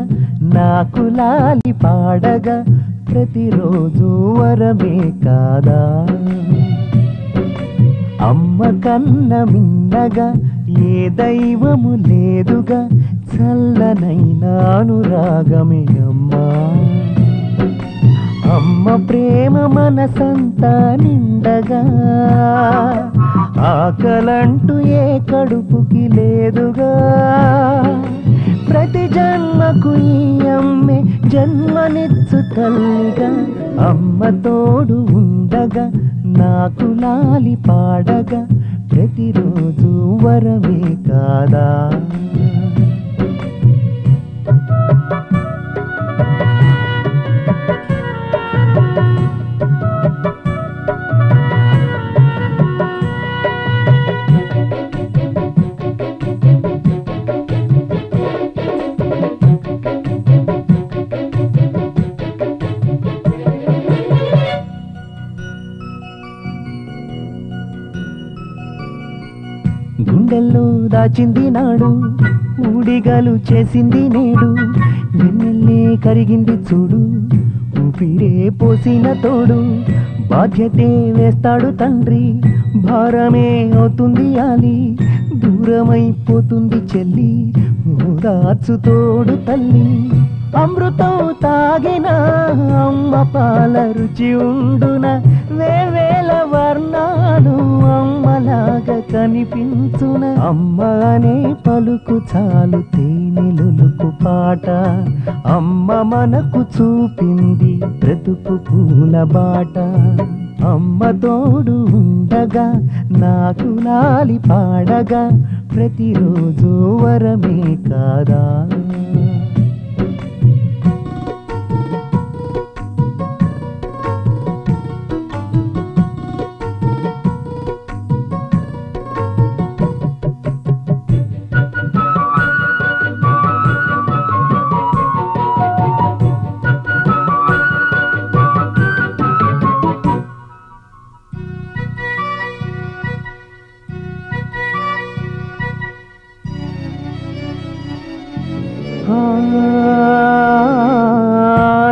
నాకు లాలి పాడగా ప్రతిరోజు వరమే కాదా. అమ్మ కన్న మిన్నగా ఏ దైవము లేదుగా, చల్లనైన అనురాగమే అమ్మా. అమ్మ ప్రేమ మనసంతా నిండగా, ఆకలంటూ ఏ కడుపుకి లేదుగా. ప్రతి జన్మకు ఈ అమ్మే జన్మనిచ్చు తల్లిగా. అమ్మ తోడు ఉండగా నాకు లాలి పాడగా ప్రతిరోజు వరమే కాదా. గుండెల్లో దాచింది నాడు, ఊడిగాలు చేసింది నేడు. వెన్నెల్లే కరిగింది చూడు, ఊపిరే పోసిన తోడు. బాధ్యతే వేస్తాడు తండ్రి, భారమే అవుతుంది ఆలి. దూరమైపోతుంది చెల్లి, ఓదార్చు తోడు తల్లి. అమృతం తాగిన అమ్మ పాల రుచి ఉండున, వేవేల వర్ణాలు అమ్మలాగా కనిపించున. అమ్మ అనే పలుకు చాలు తేనెలులుకు పాట. అమ్మ మనకు చూపింది బ్రతుకు పూల బాట. అమ్మ తోడు ఉండగా నాకు లాలి పాడగా ప్రతిరోజు వరమే కాదా.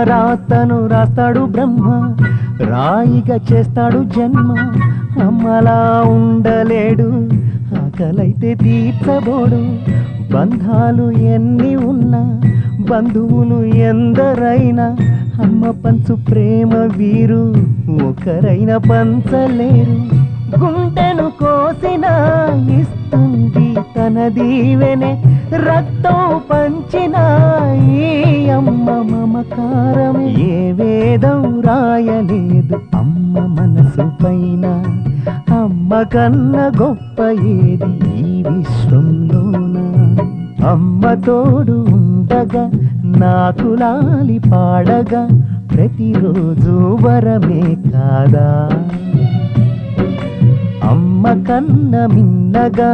రాతను రాస్తాడు బ్రహ్మ, రాయిగా చేస్తాడు జన్మ. అమ్మలా ఉండలేడు, ఆ ఆకలైతే తీర్చబోడు బంధాలు ఎన్ని ఉన్నా బంధువులు ఎందరైనా అమ్మ పంచు ప్రేమ వీరు ఒకరైనా పంచలేరు గుండెను కోసినా ఇస్తుంది తన దీవెనే రక్తం పంచిన ఈ అమ్మ మమకారం ఏ వేదం రాయలేదు అమ్మ మనసు పైన అమ్మ కన్న గొప్ప ఏది ఈ విశ్వంలోన అమ్మ తోడు ఉండగా నాకు లాలి పాడగా ప్రతిరోజు వరమే కాదా అమ్మ కన్న మిన్నగా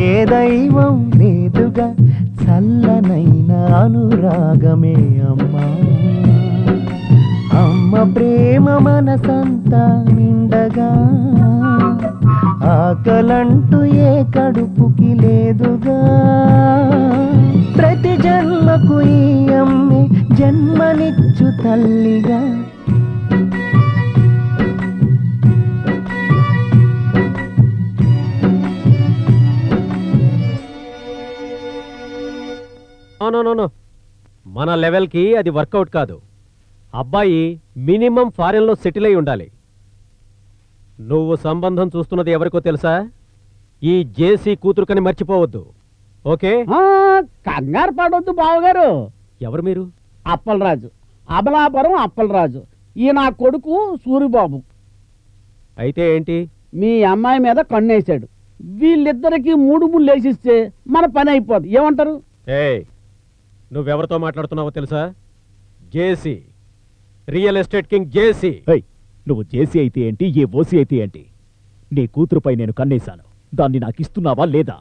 ఏ దైవం లేదుగా చల్లనైన అనురాగమే అమ్మా అమ్మ ప్రేమ మనసంతా నిండగా ఆకలంటూ ఏ కడుపుకి లేదుగా ప్రతి జన్మకు ఈ అమ్మే జన్మనిచ్చు తల్లిగా నో మన లెవెల్కి అది వర్కౌట్ కాదు. అబ్బాయి మినిమం ఫారెన్లో సెటిల్ అయి ఉండాలి. నువ్వు సంబంధం చూస్తున్నది ఎవరికో తెలుసా? ఈ జేసీ కూతురుకని మర్చిపోవద్దు. ఓకే? కంగారు పడొద్దు బావగారు. ఎవరు మీరు? అప్పలరాజు, అబలాపురం అప్పలరాజు. ఈ నా కొడుకు సూరిబాబు. అయితే ఏంటి? మీ అమ్మాయి మీద కన్నేశాడు. వీళ్ళిద్దరికి 3 ముళ్ళు వేసిస్తే మన పని అయిపోద్ది. ఏమంటారు? నువ్వెవరితో మాట్లాడుతున్నావో తెలుసా? జేసీ, రియల్ ఎస్టేట్ కింగ్ జేసీ. నువ్వు జేసీ అయితే ఏంటి, ఏ ఓసీ అయితే ఏంటి? నీ కూతురుపై నేను కన్నేశాను. దాన్ని నాకు ఇస్తున్నావా లేదా?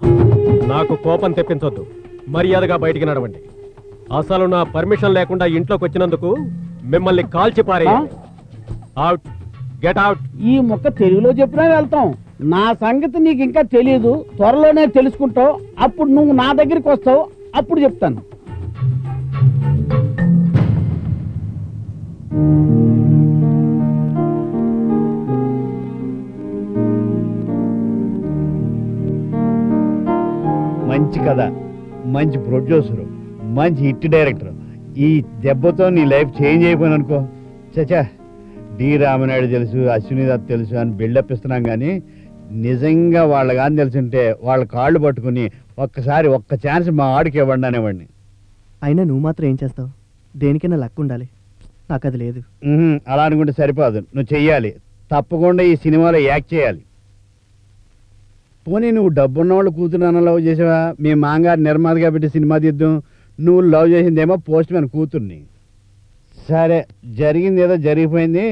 నాకు కోపం తెప్పించొద్దు. మర్యాదగా బయటికి నడవండి. అసలు నా పర్మిషన్ లేకుండా ఇంట్లోకి వచ్చినందుకు మిమ్మల్ని కాల్చి పారే. Out, get out. ఈ మొక్క తెలుగులో చెప్పినా వెళ్తాం. నా సంగతి నీకు ఇంకా తెలియదు. త్వరలోనే తెలుసుకుంటావు. అప్పుడు నువ్వు నా దగ్గరికి వస్తావు. అప్పుడు చెప్తాను. మంచి కథ, మంచి ప్రొడ్యూసరు, మంచి హిట్ డైరెక్టర్. ఈ దెబ్బతో నీ లైఫ్ చేంజ్ అయిపోయిన అనుకో. చచా, డి రామనాయుడు తెలుసు, అశ్విని దత్ తెలుసు అని బిల్డప్ ఇస్తున్నాం కానీ నిజంగా వాళ్ళ కానీ తెలుసుంటే వాళ్ళ కాళ్ళు పట్టుకుని ఒక్క ఛాన్స్ మా ఆడికి ఇవ్వండి అనేవాడిని. అయినా నువ్వు మాత్రం ఏం చేస్తావు? దేనికైనా లక్ ఉండాలి. నాకు అది లేదు. అలా అనుకుంటే సరిపోదు. నువ్వు చెయ్యాలి. తప్పకుండా ఈ సినిమాలో యాక్ట్ చేయాలి. పోనీ నువ్వు డబ్బున్న వాళ్ళు కూతురు లవ్ చేసావా? మీ మాంగారు నిర్మాతగా పెట్టి సినిమా తీద్దాం. నువ్వు లవ్ చేసిందేమో పోస్ట్ మ్యాన్ కూతుర్ని. సరే, జరిగింది ఏదో జరిగిపోయింది.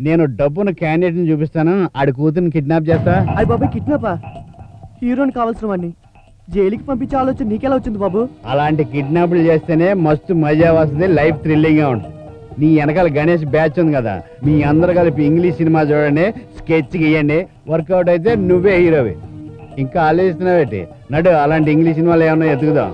నేను డబ్బున్న క్యాండిడేట్ని చూపిస్తాను. ఆడి కూతుర్ని కిడ్నాప్ చేస్తా. అయ్యి బాబాయ్, కిడ్నాపా? హీరోని కావాల్సిన వాడిని జైలుకి పంపించే ఆలోచన నీకెలా వచ్చింది బాబు? అలాంటి కిడ్నాప్లు చేస్తేనే మస్తు మజా వస్తుంది, లైఫ్ థ్రిల్లింగ్గా ఉంటుంది. నీ వెనకాల గణేష్ బ్యాచ్ ఉంది కదా, మీ అందరు కలిపి ఇంగ్లీష్ సినిమా చూడండి, స్కెచ్ గీయండి. వర్కౌట్ అయితే నువ్వే హీరోవి. ఇంకా ఆలోచిస్తున్నావేటి? నడు, అలాంటి ఇంగ్లీష్ సినిమాలు ఏమన్నా ఎత్తుకుదాం.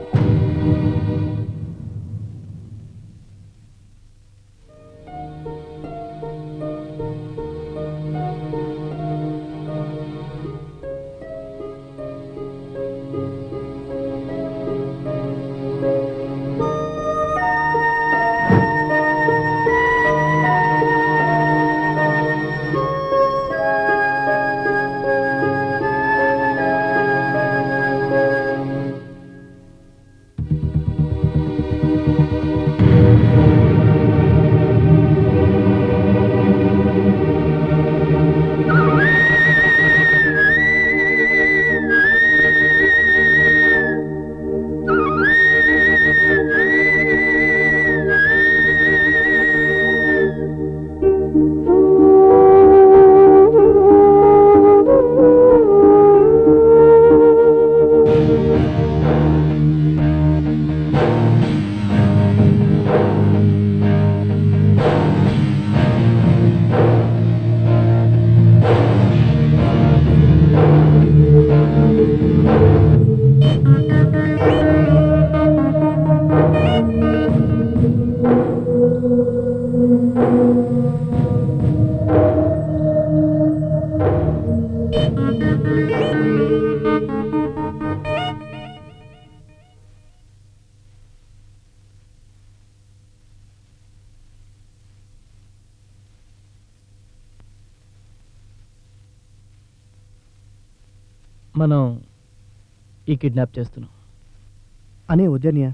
మనం ఈ కిడ్నాప్ చేస్తున్నాం. అనే వద్దన్య,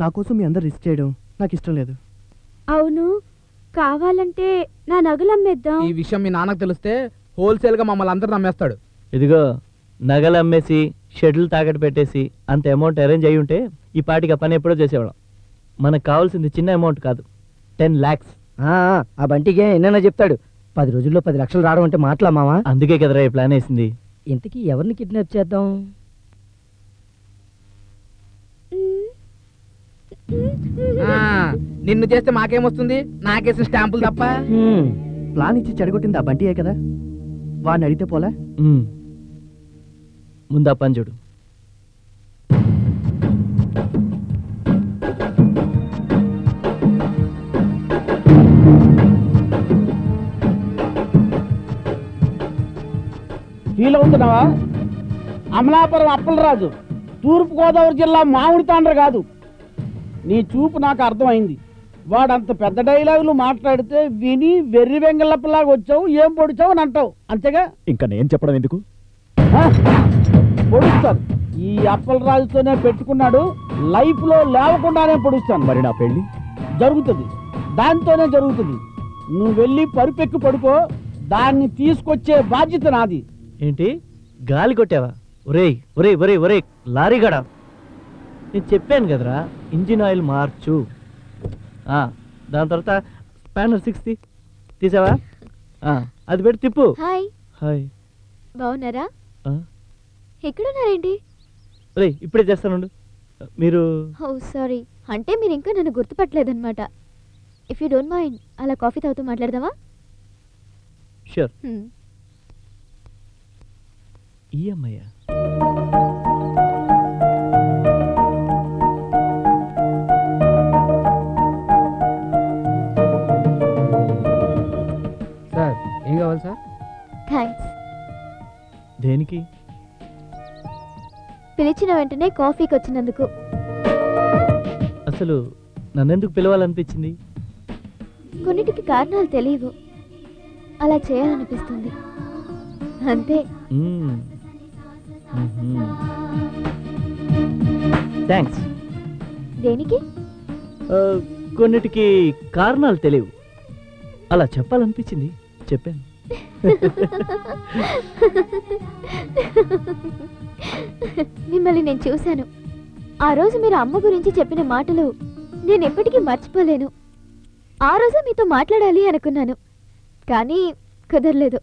నా కోసం మీ అందరు రిస్క్ చేయడం నాకు ఇష్టం లేదు. అవును, కావాలంటే నా నగలు అమ్మేద్దాం. ఈ విషయం మీ నాన్నకు తెలిస్తే హోల్సేల్ గా మమ్మల్ని అందరు నమ్మేస్తాడు. ఇదిగో నగలు అమ్మేసి షెడ్యూల్ తాకట్టు పెట్టేసి అంత అమౌంట్ అరేంజ్ అయ్యి ఉంటే ఈ పాటికి ఆ పని ఎప్పుడో చేసేవాళ్ళం. మనకు కావాల్సింది చిన్న అమౌంట్ కాదు, 10 lakhs. ఆ బంటికే ఎన్నైనా చెప్తాడు. 10 రోజుల్లో 10 లక్షలు రావడం అంటే మాటలా మావా? అందుకే కదరా ఈ ప్లాన్ వేసింది. ఇంతకీ ఎవరిని కిడ్నాప్ చేద్దాం? నిన్ను చేస్తే మాకేమొస్తుంది? నాకేసిన స్టాంపులు తప్ప. ప్లాన్ ఇచ్చి చెడగొట్టింది ఆ బంటియే కదా, వాడిని అడిగితే పోలే. ముందు ఆ పని చూడు. ఫీల్ అవుతున్నావా? అమలాపురం అప్పలరాజు, తూర్పుగోదావరి జిల్లా మామిడి తాండ్ర కాదు. నీ చూపు నాకు అర్థమైంది. వాడంత పెద్ద డైలాగులు మాట్లాడితే విని వెర్రి వెంగళప్పలాగా వచ్చావు, ఏం పొడిచావు అని అంటావు, అంతేగా? ఇంకా నేను చెప్పడం ఎందుకు? పొడుస్తాను. ఈ అప్పలరాజుతోనే పెట్టుకున్నాడు, లైఫ్ లో లేవకుండానే పొడుస్తాను. మరి నా పెళ్లి జరుగుతుంది, దాంతోనే జరుగుతుంది. నువ్వు వెళ్ళి పరుపెక్కి పడుకో, దాన్ని తీసుకొచ్చే బాధ్యత నాది. ఏంటి గాలి కొట్టావా? ఒరేయ్ ఒరేయ్ ఒరేయ్ ఒరేయ్ లారీగడ, నేను చెప్పాను కదరా ఇంజిన్ ఆయిల్ మార్చు. దాని తర్వాత స్పానర్ 6 తీసావా? అది పెట్టి తిప్పు. హాయ్ హాయ్, బాగున్నారా? ఎక్కడున్నారేంటి? ఒరే ఇప్పుడే చేస్తానుండు. మీరు ఓ సారీ, అంటే మీరు ఇంకా నన్ను గుర్తుపట్టలేదన్నమాట. ఇఫ్ యూ డోంట్ మైండ్ అలా కాఫీ తాగుతూ మాట్లాడదామా? షూర్. ఈఎంఐ సార్ ఏం కావాలి సార్? థ్యాంక్స్. దేనికి? పిలిచిన వెంటనే కాఫీకి వచ్చినందుకు. అసలు నన్నెందుకు పిలవాలనిపించింది? కొన్నిటికి కారణాలు తెలియవు, అలా చేయాలనిపిస్తుంది అంతే. థ్యాంక్స్. దేనికి? కొన్నిటికి కారణాలు తెలియవు, అలా చెప్పాలనిపించింది, చెప్పాను. మిమ్మల్ని నేను చూశాను. ఆ రోజు మీరు అమ్మ గురించి చెప్పిన మాటలు నేను ఎప్పటికీ మర్చిపోలేను. ఆ రోజు మీతో మాట్లాడాలి అనుకున్నాను, కానీ కుదరలేదు.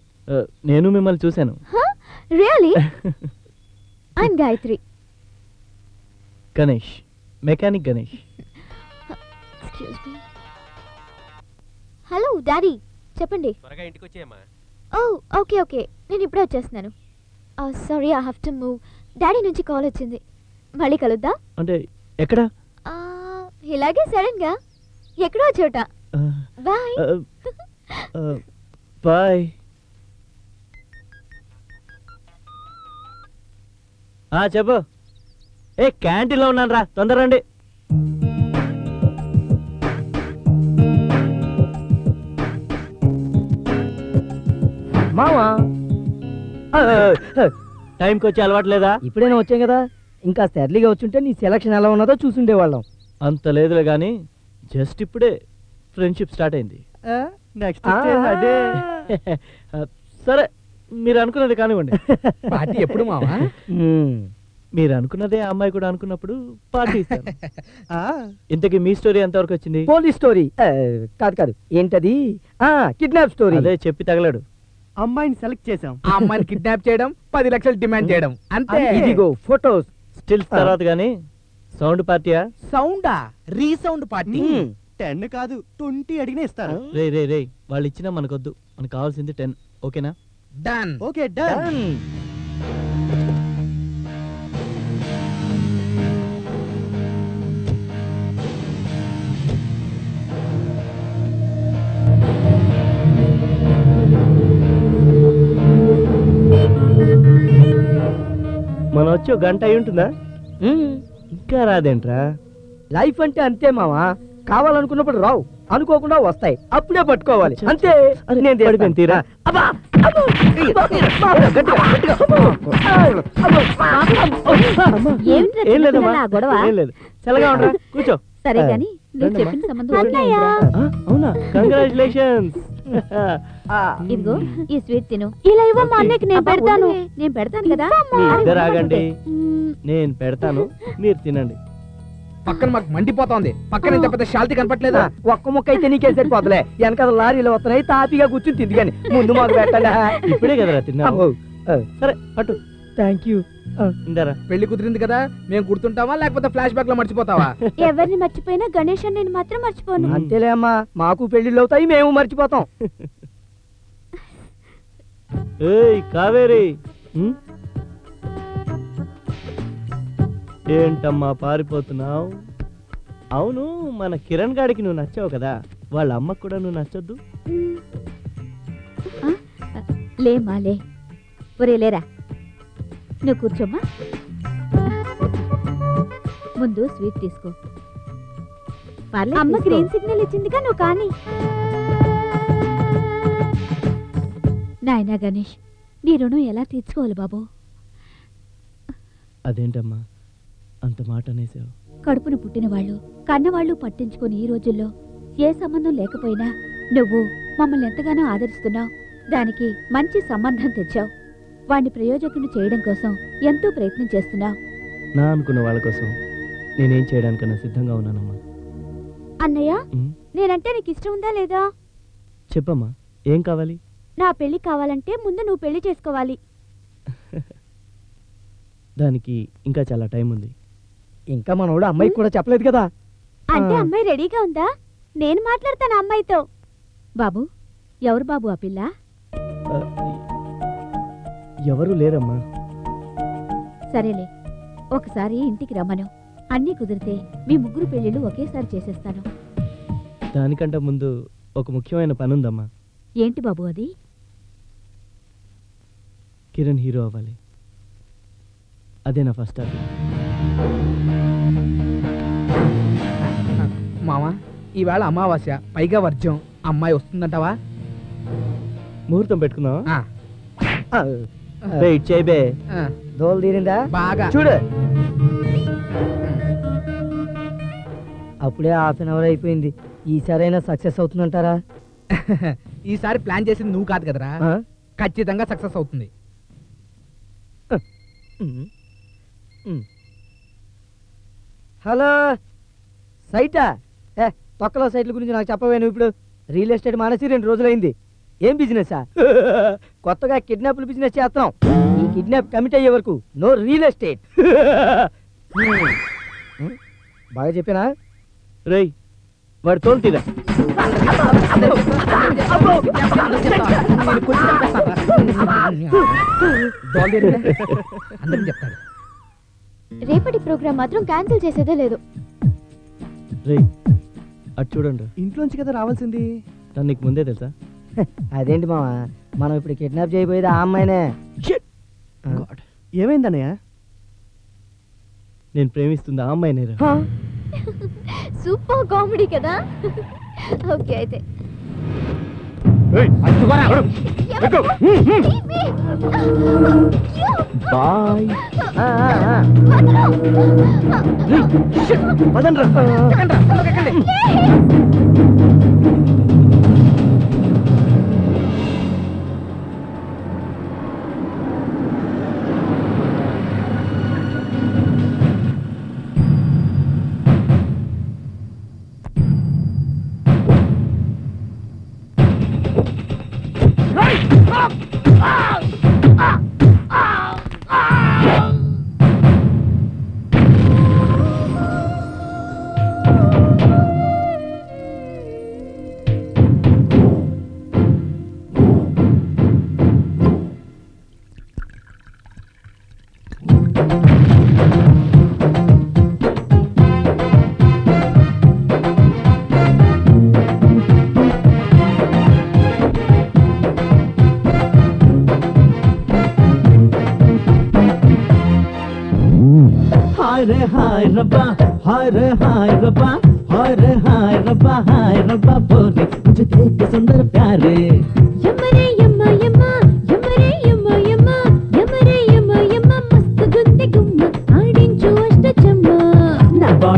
నేను మిమ్మల్ని చూశాను. Really? I'm Gayatri. Ganesh, mechanic Ganesh. Excuse me. Hello daddy, చెప్పండి. త్వరగా ఇంటికి వచ్చేయమ్మా. ఓ ఓకే ఓకే, నేను ఇప్పుడే వచ్చేస్తున్నాను. Sorry, I have to move. Daddy నుంచి కాల్ వచ్చింది. మళ్ళీ కలుద్దా? అంటే ఎక్కడ? ఇలాగే సడన్ గా ఎక్కడో చోట. బాయ్. బాయ్. చెప్పు. క్యాంటీన్లో ఉన్నాను రా, తొందర రండి. మావా టైంకి వచ్చి అలవాటు లేదా? ఇప్పుడైనా వచ్చాం కదా, ఇంకా ఎర్లీగా వచ్చుంటే నీ సెలక్షన్ ఎలా ఉన్నదో చూసుండేవాళ్ళం. అంత లేదులే కానీ జస్ట్ ఇప్పుడే ఫ్రెండ్షిప్ స్టార్ట్ అయింది. నెక్స్ట్ అదే. సరే, మీరు అనుకున్నది కానివ్వండి. పార్టీ ఎప్పుడు మావా? మీరు అనుకున్నదే ఆ అమ్మాయి కూడా అనుకున్నప్పుడు పార్టీ ఇస్తాను. ఇంతకీ మీ స్టోరీ ఎంతవరకు వచ్చింది? పోలీస్ స్టోరీ కాదు, ఏంటది? Kidnap story. అదే చెప్పి తగలాడు. అమ్మాయిని సెలెక్ట్ చేసాం. ఆ అమ్మాయిని కిడ్నాప్ చేయడం, 10 లక్షలు డిమాండ్ చేయడం, అంతే. ఇదిగో ఫోటోస్. స్టిల్స్ తర్వాత గానీ సౌండ్ పార్టీయా? సౌండా? Resound party. 10 కాదు 20 అడిగినా ఇస్తారు. రే వాళ్ళు ఇచ్చినా మనకొద్దు, మనకు కావాల్సింది 10. ఓకేనా? డన్. Okay done. మనం వచ్చి 1 గంట అయి ఉంటుందా? ఇంకా రాదేంట్రా? లైఫ్ అంటే అంతే మావా, కావాలనుకున్నప్పుడు రావు, అనుకోకుండా వస్తాయి, అప్పుడే పట్టుకోవాలి. అంతే. నేను తీరా. ఏం లేదమ్మా గొడవ ఏం లేదు చల్లగా ఉండరా కూర్చో సరే గాని నువ్వు చెప్పిన సంబంధం అవునా కంగ్రాచులేషన్స్ ఇదిగో ఈ స్వీట్ తిను. ఇలా ఇవ్వ మా అన్నయ్యకి నేను పెడతాను. నేను పెడతాను కదా. మీ ఇద్దరు ఆగండి, నేను పెడతాను, మీరు తినండి. పక్కన మాకు మండిపోతోంది. పక్కన ఇంత పెద్ద శాల్తీ కనపట్లేదా? ఒక్క ముక్క అయితే నీకే సరిపోతలే. వెనకాల లారీలు వస్తున్నాయి, తాపిగా కూర్చుని తింది కానీ ముందు మాకు పెట్టండి. ఇప్పుడే కదరా తిన్నావు. సరే పట్టు. Thank you. ఇందారా పెళ్లి కుదిరింది కదా, మేము గుర్తుంటావా లేకపోతే ఫ్లాష్ బ్యాక్ లో మర్చిపోతావా? ఎవరిని మర్చిపోయినా గణేష్ నేను మాత్రం మర్చిపోను. అంతేలే అమ్మా, మాకు పెళ్లిళ్ళు అవుతాయి, మేము మర్చిపోతాం. ఏయ్ కావేరి, ఏంటమ్మా పారిపోతున్నావు? అవును, మన కిరణ్ గాడికి నువ్వు నచ్చావు కదా, వాళ్ళ అమ్మకు కూడా నువ్వు నచ్చొద్దు? లేమాలే ఒరే లేరా, నువ్వు కూర్చోమ్మా. ముందు స్వీట్ తీసుకో. అమ్మ గ్రీన్ సిగ్నల్ ఇచ్చిందిగా, నువ్వు కానీ. నాయనా గణేష్, నీ రుణం ఎలా తీర్చుకోవాలి బాబు? అదేంటమ్మా అంత మాట అనేసావు? కడుపున పుట్టిన వాళ్ళు కన్నవాళ్ళు పట్టించుకొని ఈ రోజుల్లో ఏ సంబంధం లేకపోయినా నువ్వు మమ్మల్ని ఎంతగానో ఆదరిస్తున్నావు. దానికి మంచి సంబంధం తెచ్చావు. వాడిని ప్రయోజకుని చేయడం కోసం ఎంతో ప్రయత్నం చేస్తున్నావు. నా అనుకున్న వాళ్ళ కోసం నేనేం చేయడానికన్నా సిద్ధంగా ఉన్నానమ్మా. అన్నయ్య, నేనంటే నీకు ఇష్టం ఉందా లేదా? చెప్పమ్మా, ఏం కావాలి? నా పెళ్లి కావాలంటే ముందు నువ్వు పెళ్లి చేసుకోవాలి. దానికి ఇంకా చాలా టైం ఉంది. ఇంకా మనోడు అమ్మాయికి కూడా చెప్పలేదు కదా. అంటే అమ్మాయి రెడీగా ఉందా? నేను మాట్లాడతాను అమ్మాయితో. బాబు, ఎవరు బాబు ఆ పిల్ల? ఎవరు లేరమ్మా. సరేలే, ఒకసారి ఇంటికి రమ్మను. అన్నీ కుదిరితే మీ ముగ్గురు పెళ్లిళ్ళు ఒకేసారి చేసేస్తాను. దానికంటే ముందు ఒక ముఖ్యమైన పని ఉందమ్మా. ఏంటి బాబు అది? కిరణ్ హీరో అవ్వాలి, అదే నా ఫస్ట్ టార్గెట్. మామా, ఈవేళ అమావాస్య, పైగా వర్జం. అమ్మాయి వస్తుందంటావా? ముహూర్తం పెట్టుకుందామా? వెయిట్ చేయబే. దోలు తీరిందా బాగా చూడు. అప్పుడే ½ అయిపోయింది. ఈసారైనా సక్సెస్ అవుతుందంటారా? ఈసారి ప్లాన్ చేసింది నువ్వు కాదు కదరా, ఖచ్చితంగా సక్సెస్ అవుతుంది. హలో, సైటా? తొక్కలో సైట్ల గురించి నాకు చెప్పవే నువ్వు. ఇప్పుడు రియల్ ఎస్టేట్ మానేసి 2 రోజులైంది. ఏం బిజినెసా? కొత్తగా కిడ్నాప్ల బిజినెస్ చేస్తున్నాం. ఈ కిడ్నాప్ కమిట్ అయ్యే వరకు నో రియల్ ఎస్టేట్. బాగా చెప్పానా? రేయ్, వాడు తోలు తీరా. చెప్తాడు. రేపటి ప్రోగ్రామ్ మాత్రం క్యాన్సిల్ చేసేదే లేదు. రేయ్, అటు చూడండి. ఇంట్లోంచి కదా రావాల్సింది. తను నీకు ముందే తెలుసా? అదేంటి మావా, మనం ఇప్పుడు కిడ్నాప్ చేయబోయేది ఆ అమ్మాయినే. ఏమైందన్నయ్య? నేను ప్రేమిస్తుంది ఆ అమ్మాయినేరా. సూపర్ కామెడీ కదా. ఓకే అయితే బాయ్. हाय रे हाय रब्बा, हाय रे हाय रब्बा, हाय रे हाय रब्बा, हाय रब्बा बोले मुझे देख के सुंदर प्यारे। यम्मा रे यम्मा यम्मा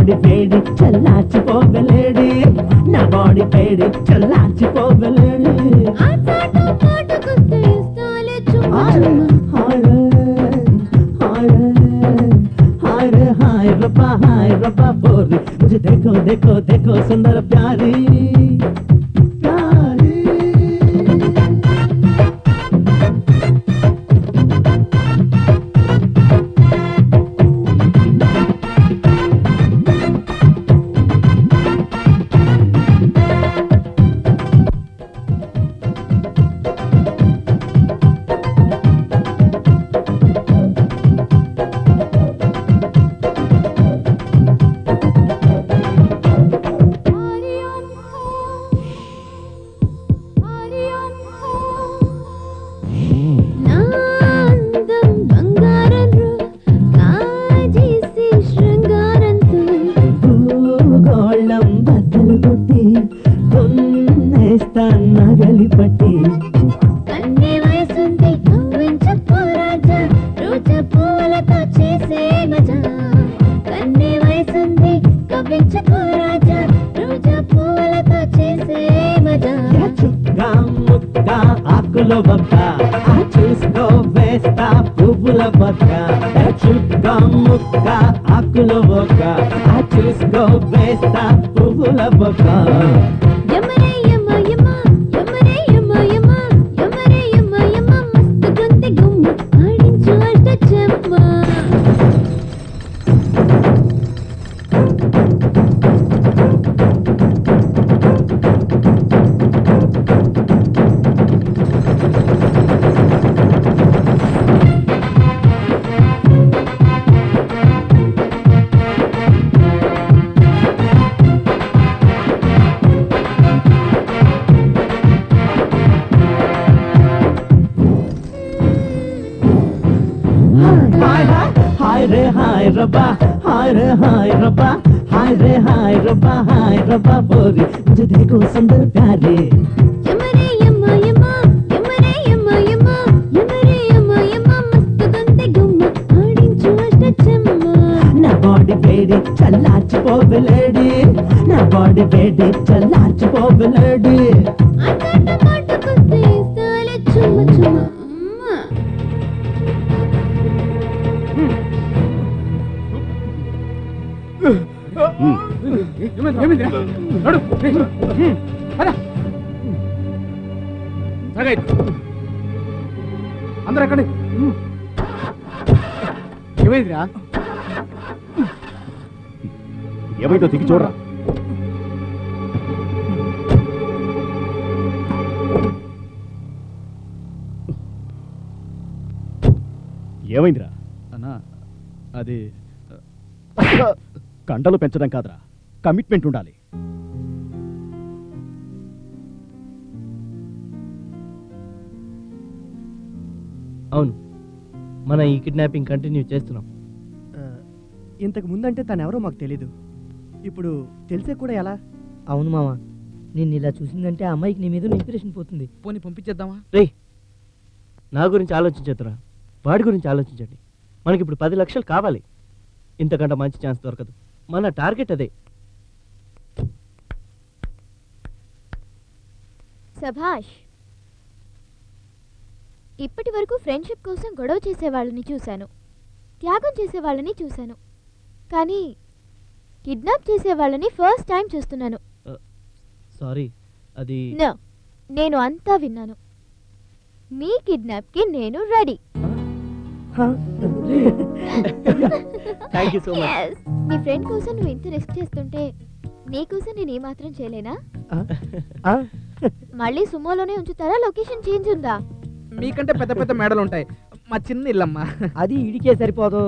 బాడీ వేడి చల్లార్చిపోగలేడి నా బాడీ వేడి చల్లార్చిపోగలేడి हाय रब्बा बोरी मुझे देखो देखो देखो सुंदर प्यारी प्यारी చూసుకో వేస్తా పువ్వుల బొక్క చుక్క ముక్క ఆకుల బొక్క చూసుకో వేస్తా పువ్వుల బొక్క हाय रब्बा हाय रब्बा बोरी मुझे देखो सुंदर प्यारे నా బాడీ వేడి చల్లార్చిపోగలేడి నా బాడీ వేడి చల్లార్చిపోగలేడి అందరూ ఎక్కడ ఏమైందిరా ఏమైందో దిగి చూడరా ఏమైందిరా అన్నా అది కండలు పెంచడం కాదురా కమిట్మెంట్ ఉండాలి అవును మన ఈ కిడ్నాపింగ్ కంటిన్యూ చేస్తున్నాం ఇంతకు ముందంటే తనెవరో మాకు తెలీదు ఇప్పుడు తెలిసే కూడా ఎలా అవును మామ నిన్ను ఇలా చూసిందంటే ఆ అమ్మాయికి నీ మీద ఇంప్రెషన్ పోతుంది. పోనీ పంపించేద్దామా? రే నా గురించి ఆలోచించదురా, వాడి గురించి ఆలోచించండి. మనకి ఇప్పుడు 10 లక్షలు కావాలి. ఇంతకంటే మంచి ఛాన్స్ దొరకదు. మన టార్గెట్ అదే. సభాష్. ఇప్పటి వరకు ఫ్రెండ్షిప్ కోసం గొడవ చేసేవాళ్ళని చూశాను, త్యాగం చేసేవాళ్ళని చూశాను, కానీ కిడ్నాప్ చేసేవాళ్ళని ఫస్ట్ టైం చూస్తున్నాను. సారీ, అది నేను అంతా విన్నాను. మీ కిడ్నాప్కి నేను ready. Thank you so much. నీ ఫ్రెండ్ కోసం నువ్వు ఇంత రిస్క్ చేస్తుంటే నీకోసం నేను ఏమాత్రం చేయలేనా? మళ్ళీ సుమోలోనే ఉంచుతారా? లొకేషన్ చేంజ్ ఉందా? మీకంటే పెద్ద పెద్ద మేడలు ఉంటాయి, మా చిన్న ఇల్లమ్మా. అది ఇడికే సరిపోదు.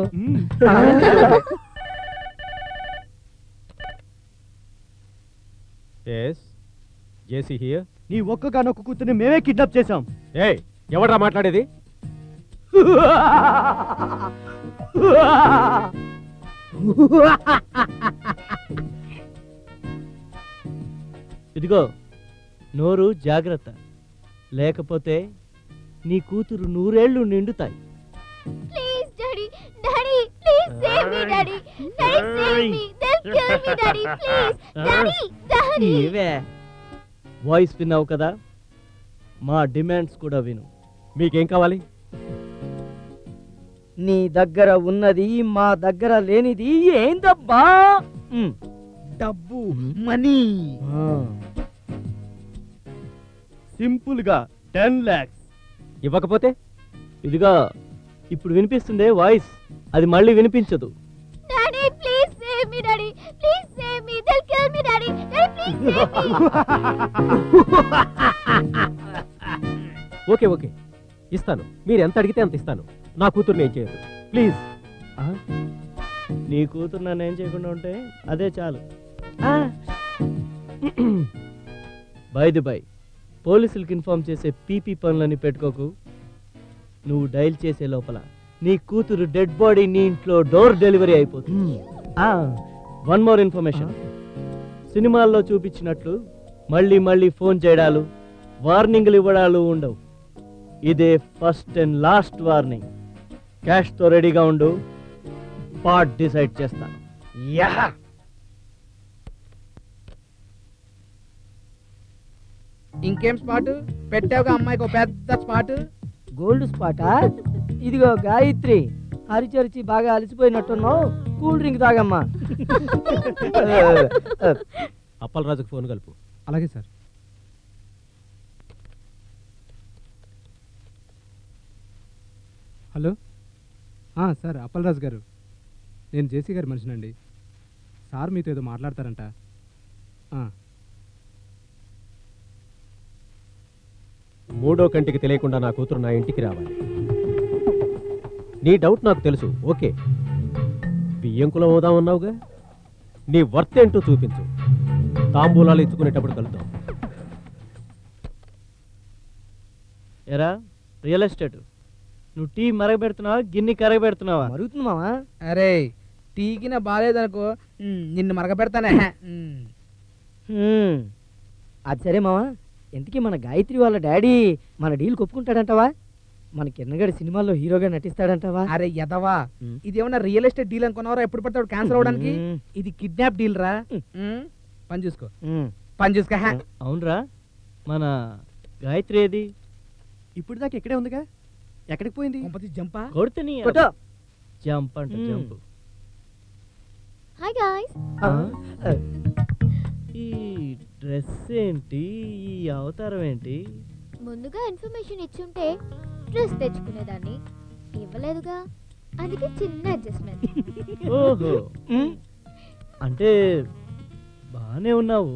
జేసీ హియర్. నీ ఒక్కగానొక్క కూతుర్ని మేమే కిడ్నాప్ చేశాం. ఏయ్, ఎవడ్రా మాట్లాడేది? ఇదిగో నోరు జాగ్రత్త, లేకపోతే నీ కూతురు 100 ఏళ్ళు నిండుతాయి. Please daddy, daddy please save me daddy, daddy save me. kill me, Daddy, please. Daddy, Daddy. ఏవే వాయిస్ విన్నావు కదా, మా డిమాండ్స్ కూడా విను. మీకేం కావాలి? నీ దగ్గర ఉన్నది మా దగ్గర లేనిది ఏందబ్బా? డబ్బు, మనీ. సింపుల్ గా 10 lakhs. ఇవ్వకపోతే? ఇదిగా ఇప్పుడు వినిపిస్తుందే వాయిస్, అది మళ్ళీ వినిపించదు. Daddy, please save me, Daddy. Please save me. They'll kill me, Daddy. Daddy, please save me. Okay okay, ఇస్తాను. మీరు ఎంత అడిగితే అంత ఇస్తాను. నా కూతుర్ని ఏం చేయదు ప్లీజ్. నీ కూతురు నన్ను ఏం చేయకుండా ఉంటే అదే చాలు. బై పోలీసులకు ఇన్ఫార్మ్ చేసే పీపీ పనులని పెట్టుకోకు. నువ్వు డైల్ చేసే లోపల నీ కూతురు డెడ్ బాడీ నీ ఇంట్లో డోర్ డెలివరీ అయిపోతుంది. వన్ మోర్ ఇన్ఫర్మేషన్, సినిమాల్లో చూపించినట్లు మళ్ళీ మళ్ళీ ఫోన్ చేయడాలు, వార్నింగ్లు ఇవ్వడాలు ఉండవు. ఇదే ఫస్ట్ అండ్ లాస్ట్ వార్నింగ్. క్యాష్తో రెడీగా ఉండు, పార్ట్ డిసైడ్ చేస్తాను. ఇంకేం స్పాట్ పెట్టావుగా అమ్మాయికి ఒక పెద్ద స్పాట్? Gold Sparta? ఇదిగో గాయత్రి, అరిచరిచి బాగా అలసిపోయినట్టున్నావు, కూల్ డ్రింక్ తాగమ్మా. అప్పలరాజుకు ఫోన్ కలుపు. అలాగే సార్. హలో సార్, అప్పలరాజు గారు, నేను జేసీ గారి మనిషినండి. సార్ మీతో ఏదో మాట్లాడతారంట. 3వ కంటికి తెలియకుండా నా కూతురు నా ఇంటికి రావాలి. నీ డౌట్ నాకు తెలుసు, ఓకే. బియ్యం కులం అవుదామన్నావుగా, నీ వర్త్ ఏంటో చూపించు. తాంబూలాలు ఇచ్చుకునేటప్పుడు కలుద్దాం. ఎరా రియల్ ఎస్టేట్, నువ్వు టీ మరగబెడుతున్నావా గిన్నె కరగబెడుతున్నావా? మరుగుతున్నావా? అరే టీకి నా బాగాలేదనుకో, నిన్ను మరగబెడతానే. అది సరే మావా, ఇంతకీ మన గాయత్రి వాళ్ళ డాడీ మన డీల్ ఒప్పుకుంటాడంటావా? మన కిరణ్గడి సినిమాల్లో హీరోగా నటిస్తాడంటావా? అరే ఎదవా, ఇదేమన్నా రియల్ ఎస్టేట్ డీల్ అనుకున్నారా? ఎప్పుడు పడతాడు క్యాన్సర్ అవడానికి? ఇది కిడ్నాప్ డీల్ రా. పని చూసుకో, పని చూసుకో. అవునరా, మన గాయత్రి ఏది? ఇప్పుడు దాకా ఇక్కడే ఉందిగా, ఎక్కడికి పోయింది? జంపా కొడితే జంప్ అంట జంప్. Hi guys. ఈ డ్రెస్ ఏంటి, ఈ అవతారం ఏంటి? ముందుగా ఇన్ఫర్మేషన్ ఇచ్చుంటే డ్రెస్ తెచ్చుకునేదాన్ని, ఇవ్వలేదుగా, అందుకే చిన్న అడ్జస్ట్మెంట్. ఓహో, అంటే బానే ఉన్నావు,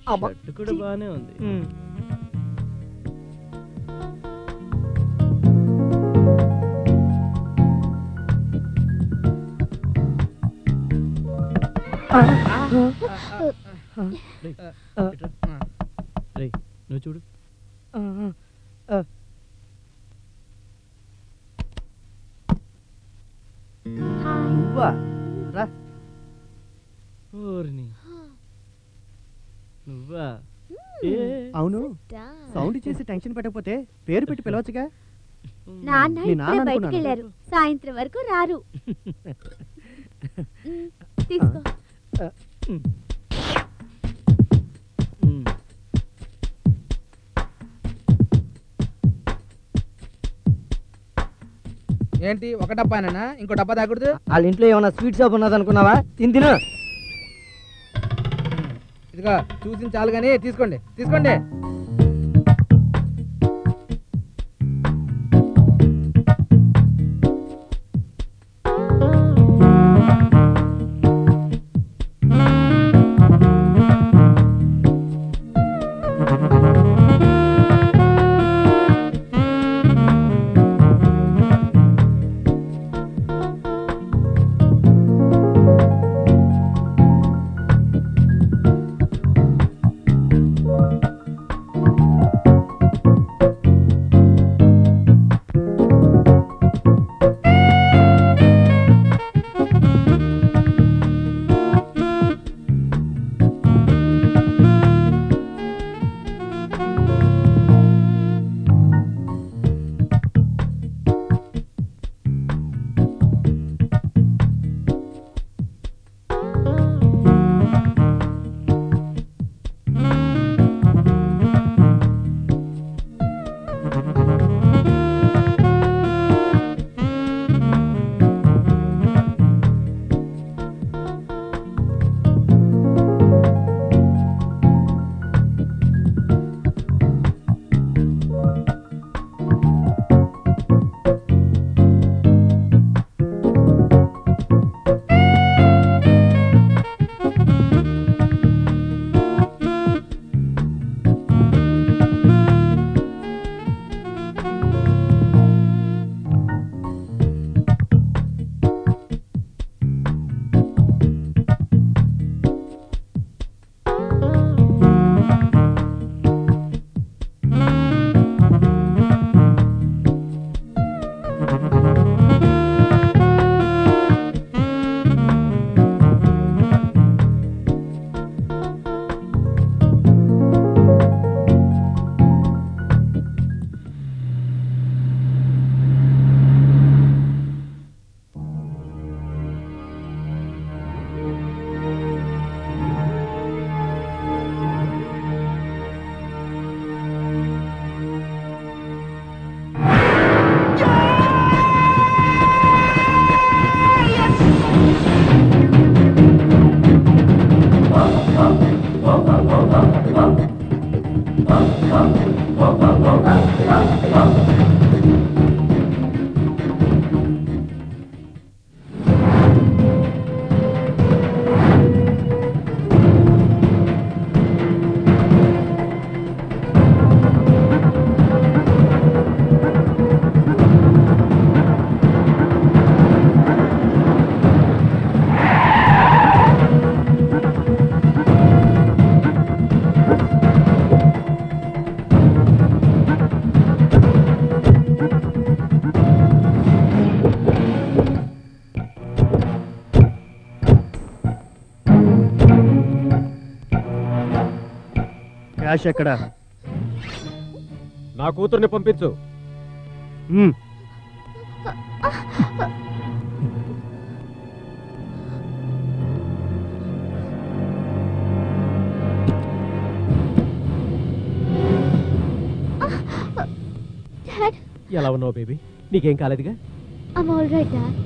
షర్ట్ కూడా బానే ఉంది. నువ్వు చూడు. నువ్వా? రా. ఓర్ని నువ్వా? అవును, సౌండ్ చేసి టెన్షన్ పెట్టకపోతే పేరు పెట్టి పిలవచ్చుగా. నాన్న మీ ఇప్పుడే నాన్న బయటికి అనుకున్నాను. వెళ్ళారు, సాయంత్రం వరకు రారు. తీసుకో. ఏంటి ఒక డబ్బానేనా? ఇంకో డబ్బా తాగకూడదు? వాళ్ళ ఇంట్లో ఏమైనా స్వీట్ షాప్ ఉన్నది అనుకున్నావా? తిను. ఇదిగో చూసిన చాలు కానీ తీసుకోండి, తీసుకోండి. క్యాష్ ఎక్కడా? నా కూతుర్ని పంపించు. డాడ్, ఎలా ఉన్నావు బేబీ? నీకేం కాలేదుగా? I'm all right dad.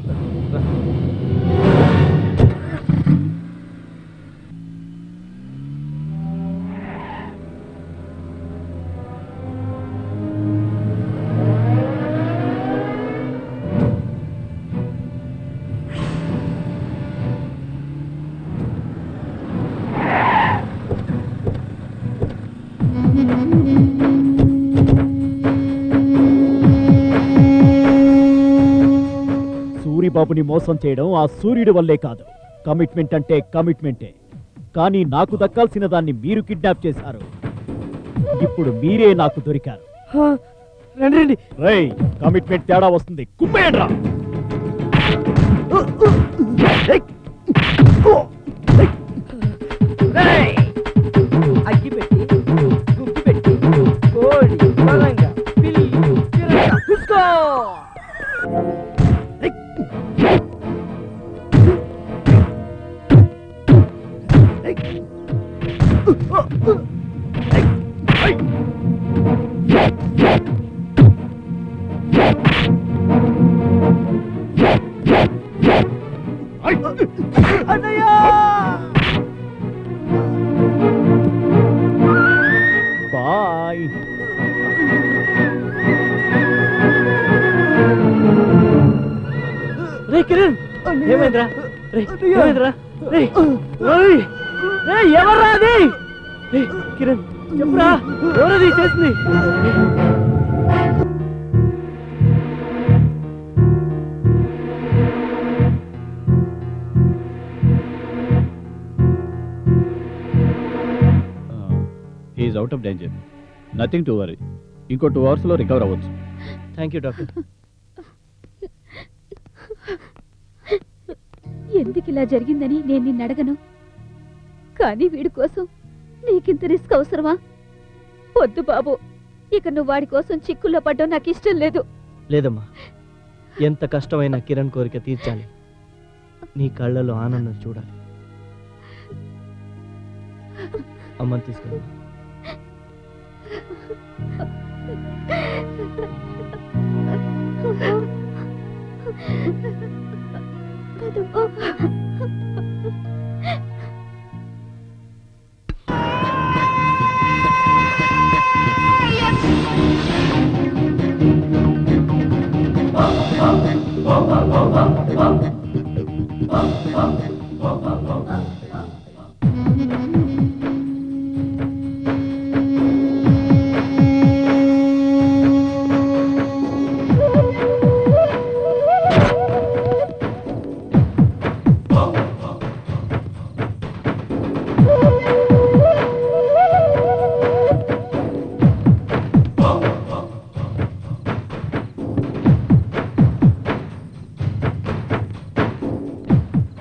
సూరిబాబుని మోసం చేయడం ఆ సూర్యుడి వల్లే కాదు. కమిట్మెంట్ అంటే కమిట్మెంటే. కానీ నాకు దక్కాల్సిన దాన్ని మీరు కిడ్నాప్ చేశారు. ఇప్పుడు మీరే నాకు దొరికారు. రండి. రేయ్, కమిట్మెంట్ తేడా వస్తుంది. కుప్పేయండ్రా. అగ్గి పెట్టి గుగ్గి పెట్టి కోడి బలంగా పిల్లి చూసుకో. బాయ్. రే కిరణ్, ఏమైందిరా? ఏమైందిరా? ఎవర్రా అది? కిరణ్ చెప్పురా, ఎవరది చేసింది? Is out of danger. Nothing to worry. ఇంకో 2 అవర్స్లో రికవర్ అవ్వచ్చు. Thank you doctor. ఎందుకు ఇలా జరిగిందని నేను నిన్ను అడగను, కానీ వీడి కోసం నీకింత రిస్క్ అవసరమా? వద్దు బాబు, ఇక నువ్వు వాడి కోసం చిక్కుల్లో పడ్డం నాకు ఇష్టం లేదు. లేదమ్మా, ఎంత కష్టమైనా కిరణ్ కోరిక తీర్చాలి. నీ కళ్ళలో ఆనందం చూడాలి. అమ్మని తీసుకెళ్ళి.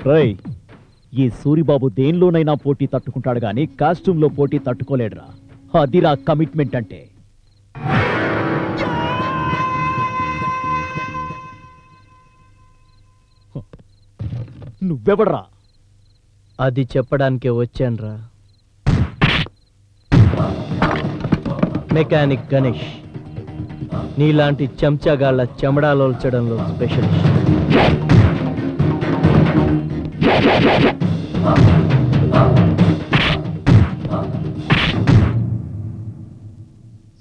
రేయ్, ఈ సూరిబాబు దేనిలోనైనా పోటీ తట్టుకుంటాడు గాని కాస్ట్యూమ్లో పోటీ తట్టుకోలేడురా. అదిరా కమిట్మెంట్ అంటే. నువ్వెవడరా? అది చెప్పడానికే వచ్చానురా. మెకానిక్ గణేష్, నీలాంటి చెంచాగాళ్ల చెమడాలోల్చడంలో స్పెషలిస్ట్.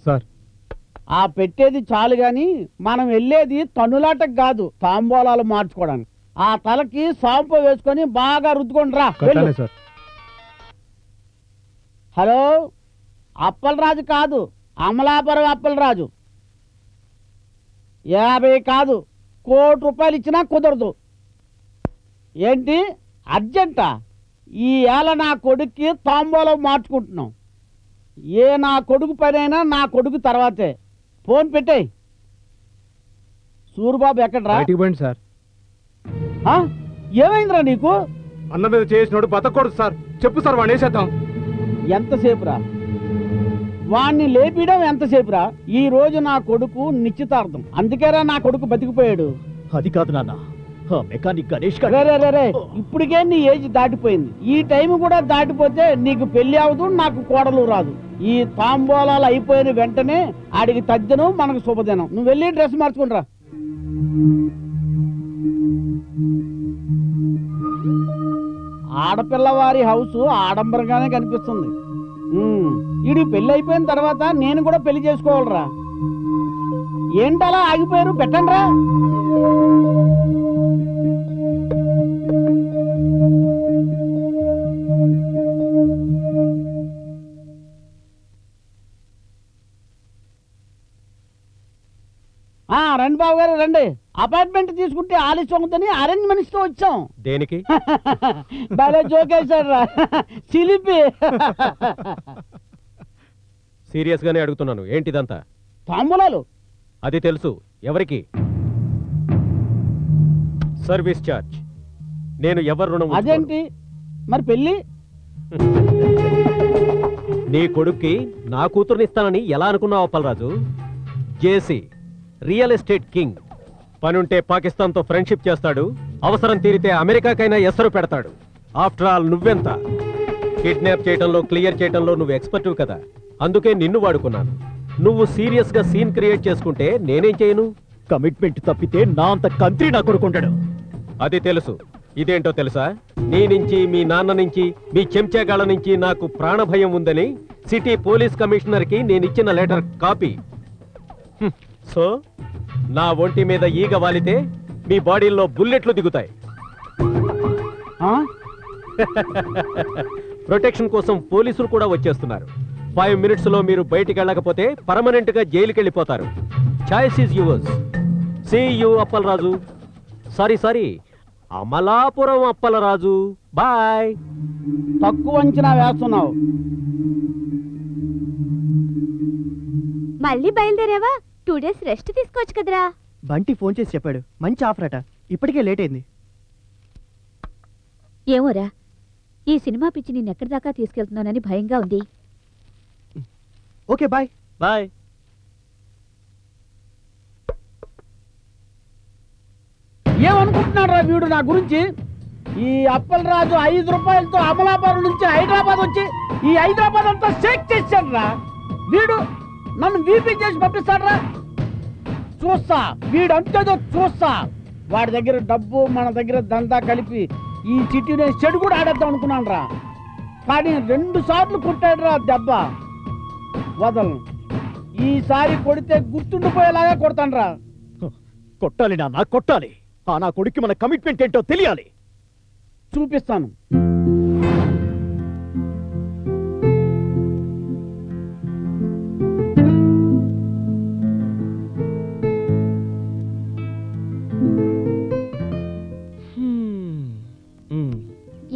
సార్, ఆ పెట్టేది చాలు గాని మనం వెళ్ళేది తన్నులాటకు కాదు, తాంబూలాలు మార్చుకోవడానికి. ఆ తలకి సాంపు వేసుకొని బాగా రుద్దుకోండి రా. సార్. హలో, అప్పలరాజు కాదు, అమలాపురం అప్పలరాజు. 50 కాదు, 1 కోటి రూపాయలు ఇచ్చినా కుదరదు. ఏంటి అర్జెంటా? ఈ ఏళ నా కొడుక్కి తాంబూలం మార్చుకుంటున్నాం. ఏ నా కొడుకు పనైనా నా కొడుకు తర్వాతే. ఫోన్ పెట్టేయ్. సూరిబాబు ఎక్కడ్రా? పోయింది సార్. ఏమైందిరా నీకు? అన్న మీద చేసినోడు బతకూడదు సార్. చెప్పు సార్, వాడు వేసేద్దాం. ఎంతసేపు రా? వాణ్ణి లేపడం ఎంతసేపురా? ఈ రోజు నా కొడుకు నిశ్చితార్థం, అందుకేరా నా కొడుకు బతికిపోయాడు. అది కాదు నాన్న, ఆ మెకానిక్ గణేష్ రే ఇప్పటికే నీ ఏజ్ దాటిపోయింది. ఈ టైం కూడా దాటిపోతే నీకు పెళ్లి అవదు, నాకు కోడలు రాదు. ఈ తాంబూలాలు అయిపోయిన వెంటనే ఆడికి తద్దెను, మనకు శుభదినం. నువ్వు వెళ్ళి డ్రెస్ మార్చుకుంటరా. ఆడపిల్లవారి హౌస్ ఆడంబరంగానే కనిపిస్తుంది. ఈడి పెళ్లి అయిపోయిన తర్వాత నేను కూడా పెళ్లి చేసుకోవాలరా. ఏంటలా ఆగిపోయారు? పెట్టండి రా. రండి బాబు గారు రండి. అపార్ట్మెంట్ తీసుకుంటే ఆలస్యం అవుతుందని అరేంజ్మెంట్స్ తో వచ్చాం. దేనికి? బాగా జోకేశాడు రా చిలిపి. సీరియస్ గానే అడుగుతున్నాను, ఏంటిదంతా? తాంబూలాలు. అది తెలుసు, ఎవరికి? Service charge. నేను ఎవరు రుణం? అదేంటి మరి పెళ్లి? నీ కొడుక్కి నా కూతురునిస్తానని ఎలా అనుకున్నావు అప్పలరాజు? జేసీ రియల్ ఎస్టేట్ కింగ్. పనుంటే పాకిస్తాన్తో ఫ్రెండ్షిప్ చేస్తాడు, అవసరం తీరితే అమెరికాకైనా ఎసరు పెడతాడు. ఆఫ్టర్ ఆల్ నువ్వెంత? కిడ్నాప్ చేయడంలో, క్లియర్ చేయడంలో నువ్వు ఎక్స్పర్టివ్ కదా, అందుకే నిన్ను వాడుకున్నాను. నువ్వు సీరియస్ గా సీన్ క్రియేట్ చేసుకుంటే నేనేం చేయను? కమిట్మెంట్ తప్పితే నా అంత కంత్రి నా కొడుకుంటాడు. అది తెలుసు. ఇదేంటో తెలుసా? నీ నుంచి, మీ నాన్న నుంచి, మీ చెంచాగాళ్ళ నుంచి నాకు ప్రాణభయం ఉందని సిటీ పోలీస్ కమిషనర్ కి నేనిచ్చిన లెటర్ కాపీ. సో నా ఒంటి మీద ఈగ వాలితే మీ బాడీల్లో బుల్లెట్లు దిగుతాయి. ప్రొటెక్షన్ కోసం పోలీసులు కూడా వచ్చేస్తున్నారు. 5 minutes లో మీరు బయటికి వెళ్ళకపోతే పర్మనెంట్ గా జైలుకి వెళ్ళిపోతారు. Choice is yours. See you Appalaraju. Sorry Amalapuram Appalaraju. Bye. తక్కువ అంచనా వేస్తున్నావు. మళ్ళీ బయలుదేరావా? 2 days రెస్ట్ తీసుకోవచ్చు కదరా. బంటి ఫోన్ చేసి చెప్పాడు, మంచి ఆఫర్ అట. ఇప్పటికే లేట్ అయింది. ఏమోరా, ఈ సినిమా పిచ్చి నిన్నెక్కడి దాకా తీసుకెళ్తున్నానని భయంగా ఉంది. Okay bye. బాయ్. ఏమనుకుంటున్నాడు రా వీడు నా గురించి? ఈ అప్పలరాజు 5 రూపాయలతో అమలాపురం నుంచి హైదరాబాద్ వచ్చి ఈ హైదరాబాద్ అంతా షేక్ చేశాడు రా. వీడు నన్ను వీపీ చేసి పంపిస్తాడు రా. చూస్తా వీడు అంతేదో చూస్తా. వాడి దగ్గర డబ్బు, మన దగ్గర దందా కలిపి ఈ సిటీని చెడు కూడా ఆడేద్దాం అనుకున్నాను రా. కానీ 2 సార్లు కొట్టాడు రా దెబ్బ. వదలను. ఈసారి కొడితే గుర్తుండిపోయేలాగా కొడతాను రా. కొట్టాలి నాన్న, కొట్టాలి. నా కొడుక్కి మన కమిట్మెంట్ ఏంటో తెలియాలి. చూపిస్తాను.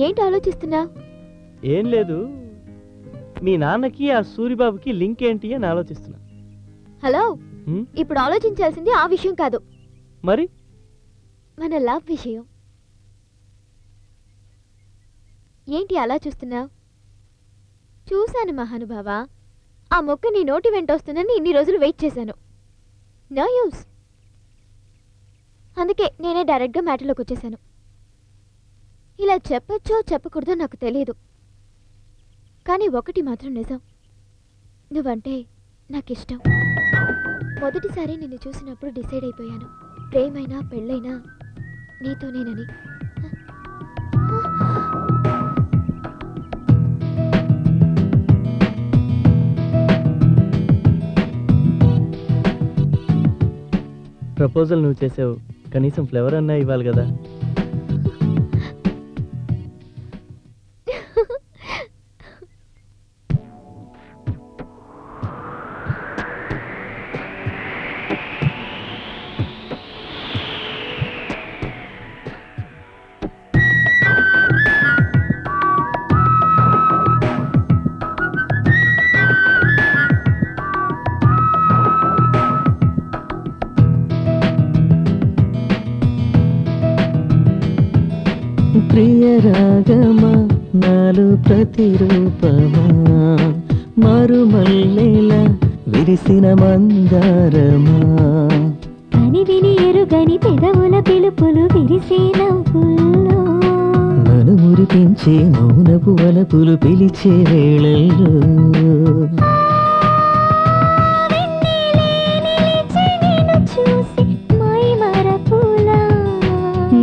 ఏంటి ఆలోచిస్తున్నా? ఏం లేదు, మీ నాన్నకి ఆ సూరిబాబుకి లింక్ ఏంటి అని ఆలోచిస్తున్నా. హలో, ఇప్పుడు ఆలోచించాల్సింది ఆ విషయం కాదు, మరి మన లవ్ విషయం. ఏంటి అలా చూస్తున్నావు? చూశాను మహానుభావా, ఆ మొక్క నీ నోటి వెంట వస్తుందని ఇన్ని రోజులు వెయిట్ చేశాను. No use. అందుకే నేనే డైరెక్ట్గా మ్యాటర్లోకి వచ్చేసాను. ఇలా చెప్పచ్చో చెప్పకూడదో నాకు తెలియదు, కానీ ఒకటి మాత్రం నిజం, నువ్వంటే నాకిష్టం. మొదటిసారి నిన్ను చూసినప్పుడు డిసైడ్ అయిపోయాను, ప్రేమైనా పెళ్ళైనా నీతోనేనని. ప్రపోజల్ నువ్వు చేసావు, కనీసం ఫ్లేవర్ అన్నా ఇవ్వాలి కదా. ప్రియ రాగమా నాలో ప్రతిరూపమా మరుమల్లెలా విరిసిన మందారమా కని విని ఎరుగని పెదవుల పిలుపులు విరిసే నవ్వుల్లో నన్ను మురిపించే మౌనపు వలపులు పిలిచే వేళల్లో చూసి మై మరపులా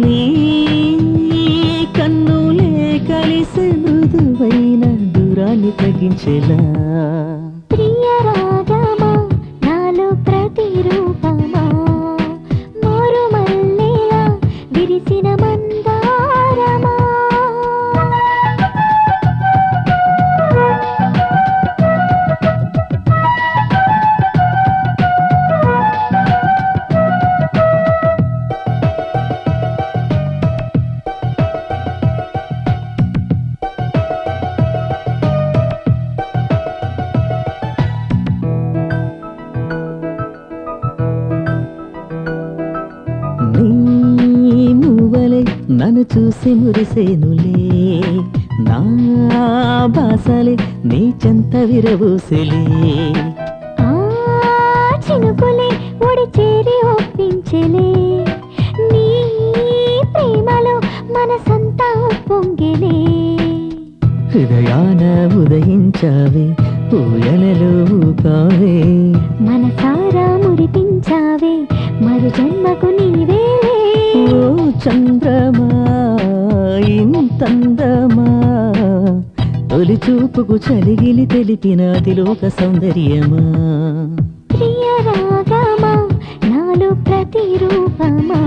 నీ కన్నులే కలిసే మృదువైన దూరాన్ని తగ్గించేలా ప్రియ రాగమా నాలో ప్రతిరూపమా మరుమల్లెలా విరిసిన మందారమా నీ మువ్వలే నన్ను చూసి మురిసేనులే నా బాసలే నీ చెంత విరబూసెలే ఆ చినుకులే ఒడి చేరి ఒప్పించెలే నీ ప్రేమలో మనసంతా పొంగెలే హృదయాన ఉదయించావే పూయలలో ఊపావే మనసారా మురిపించావే మరు జన్మకు నీవేలే ఓ చంద్రమా ఇంతందమా తొలి చూపుకు చలిగిలి తెలిపిన అతిలోక సౌందర్యమా ప్రియ రాగమా నాలో ప్రతిరూపమా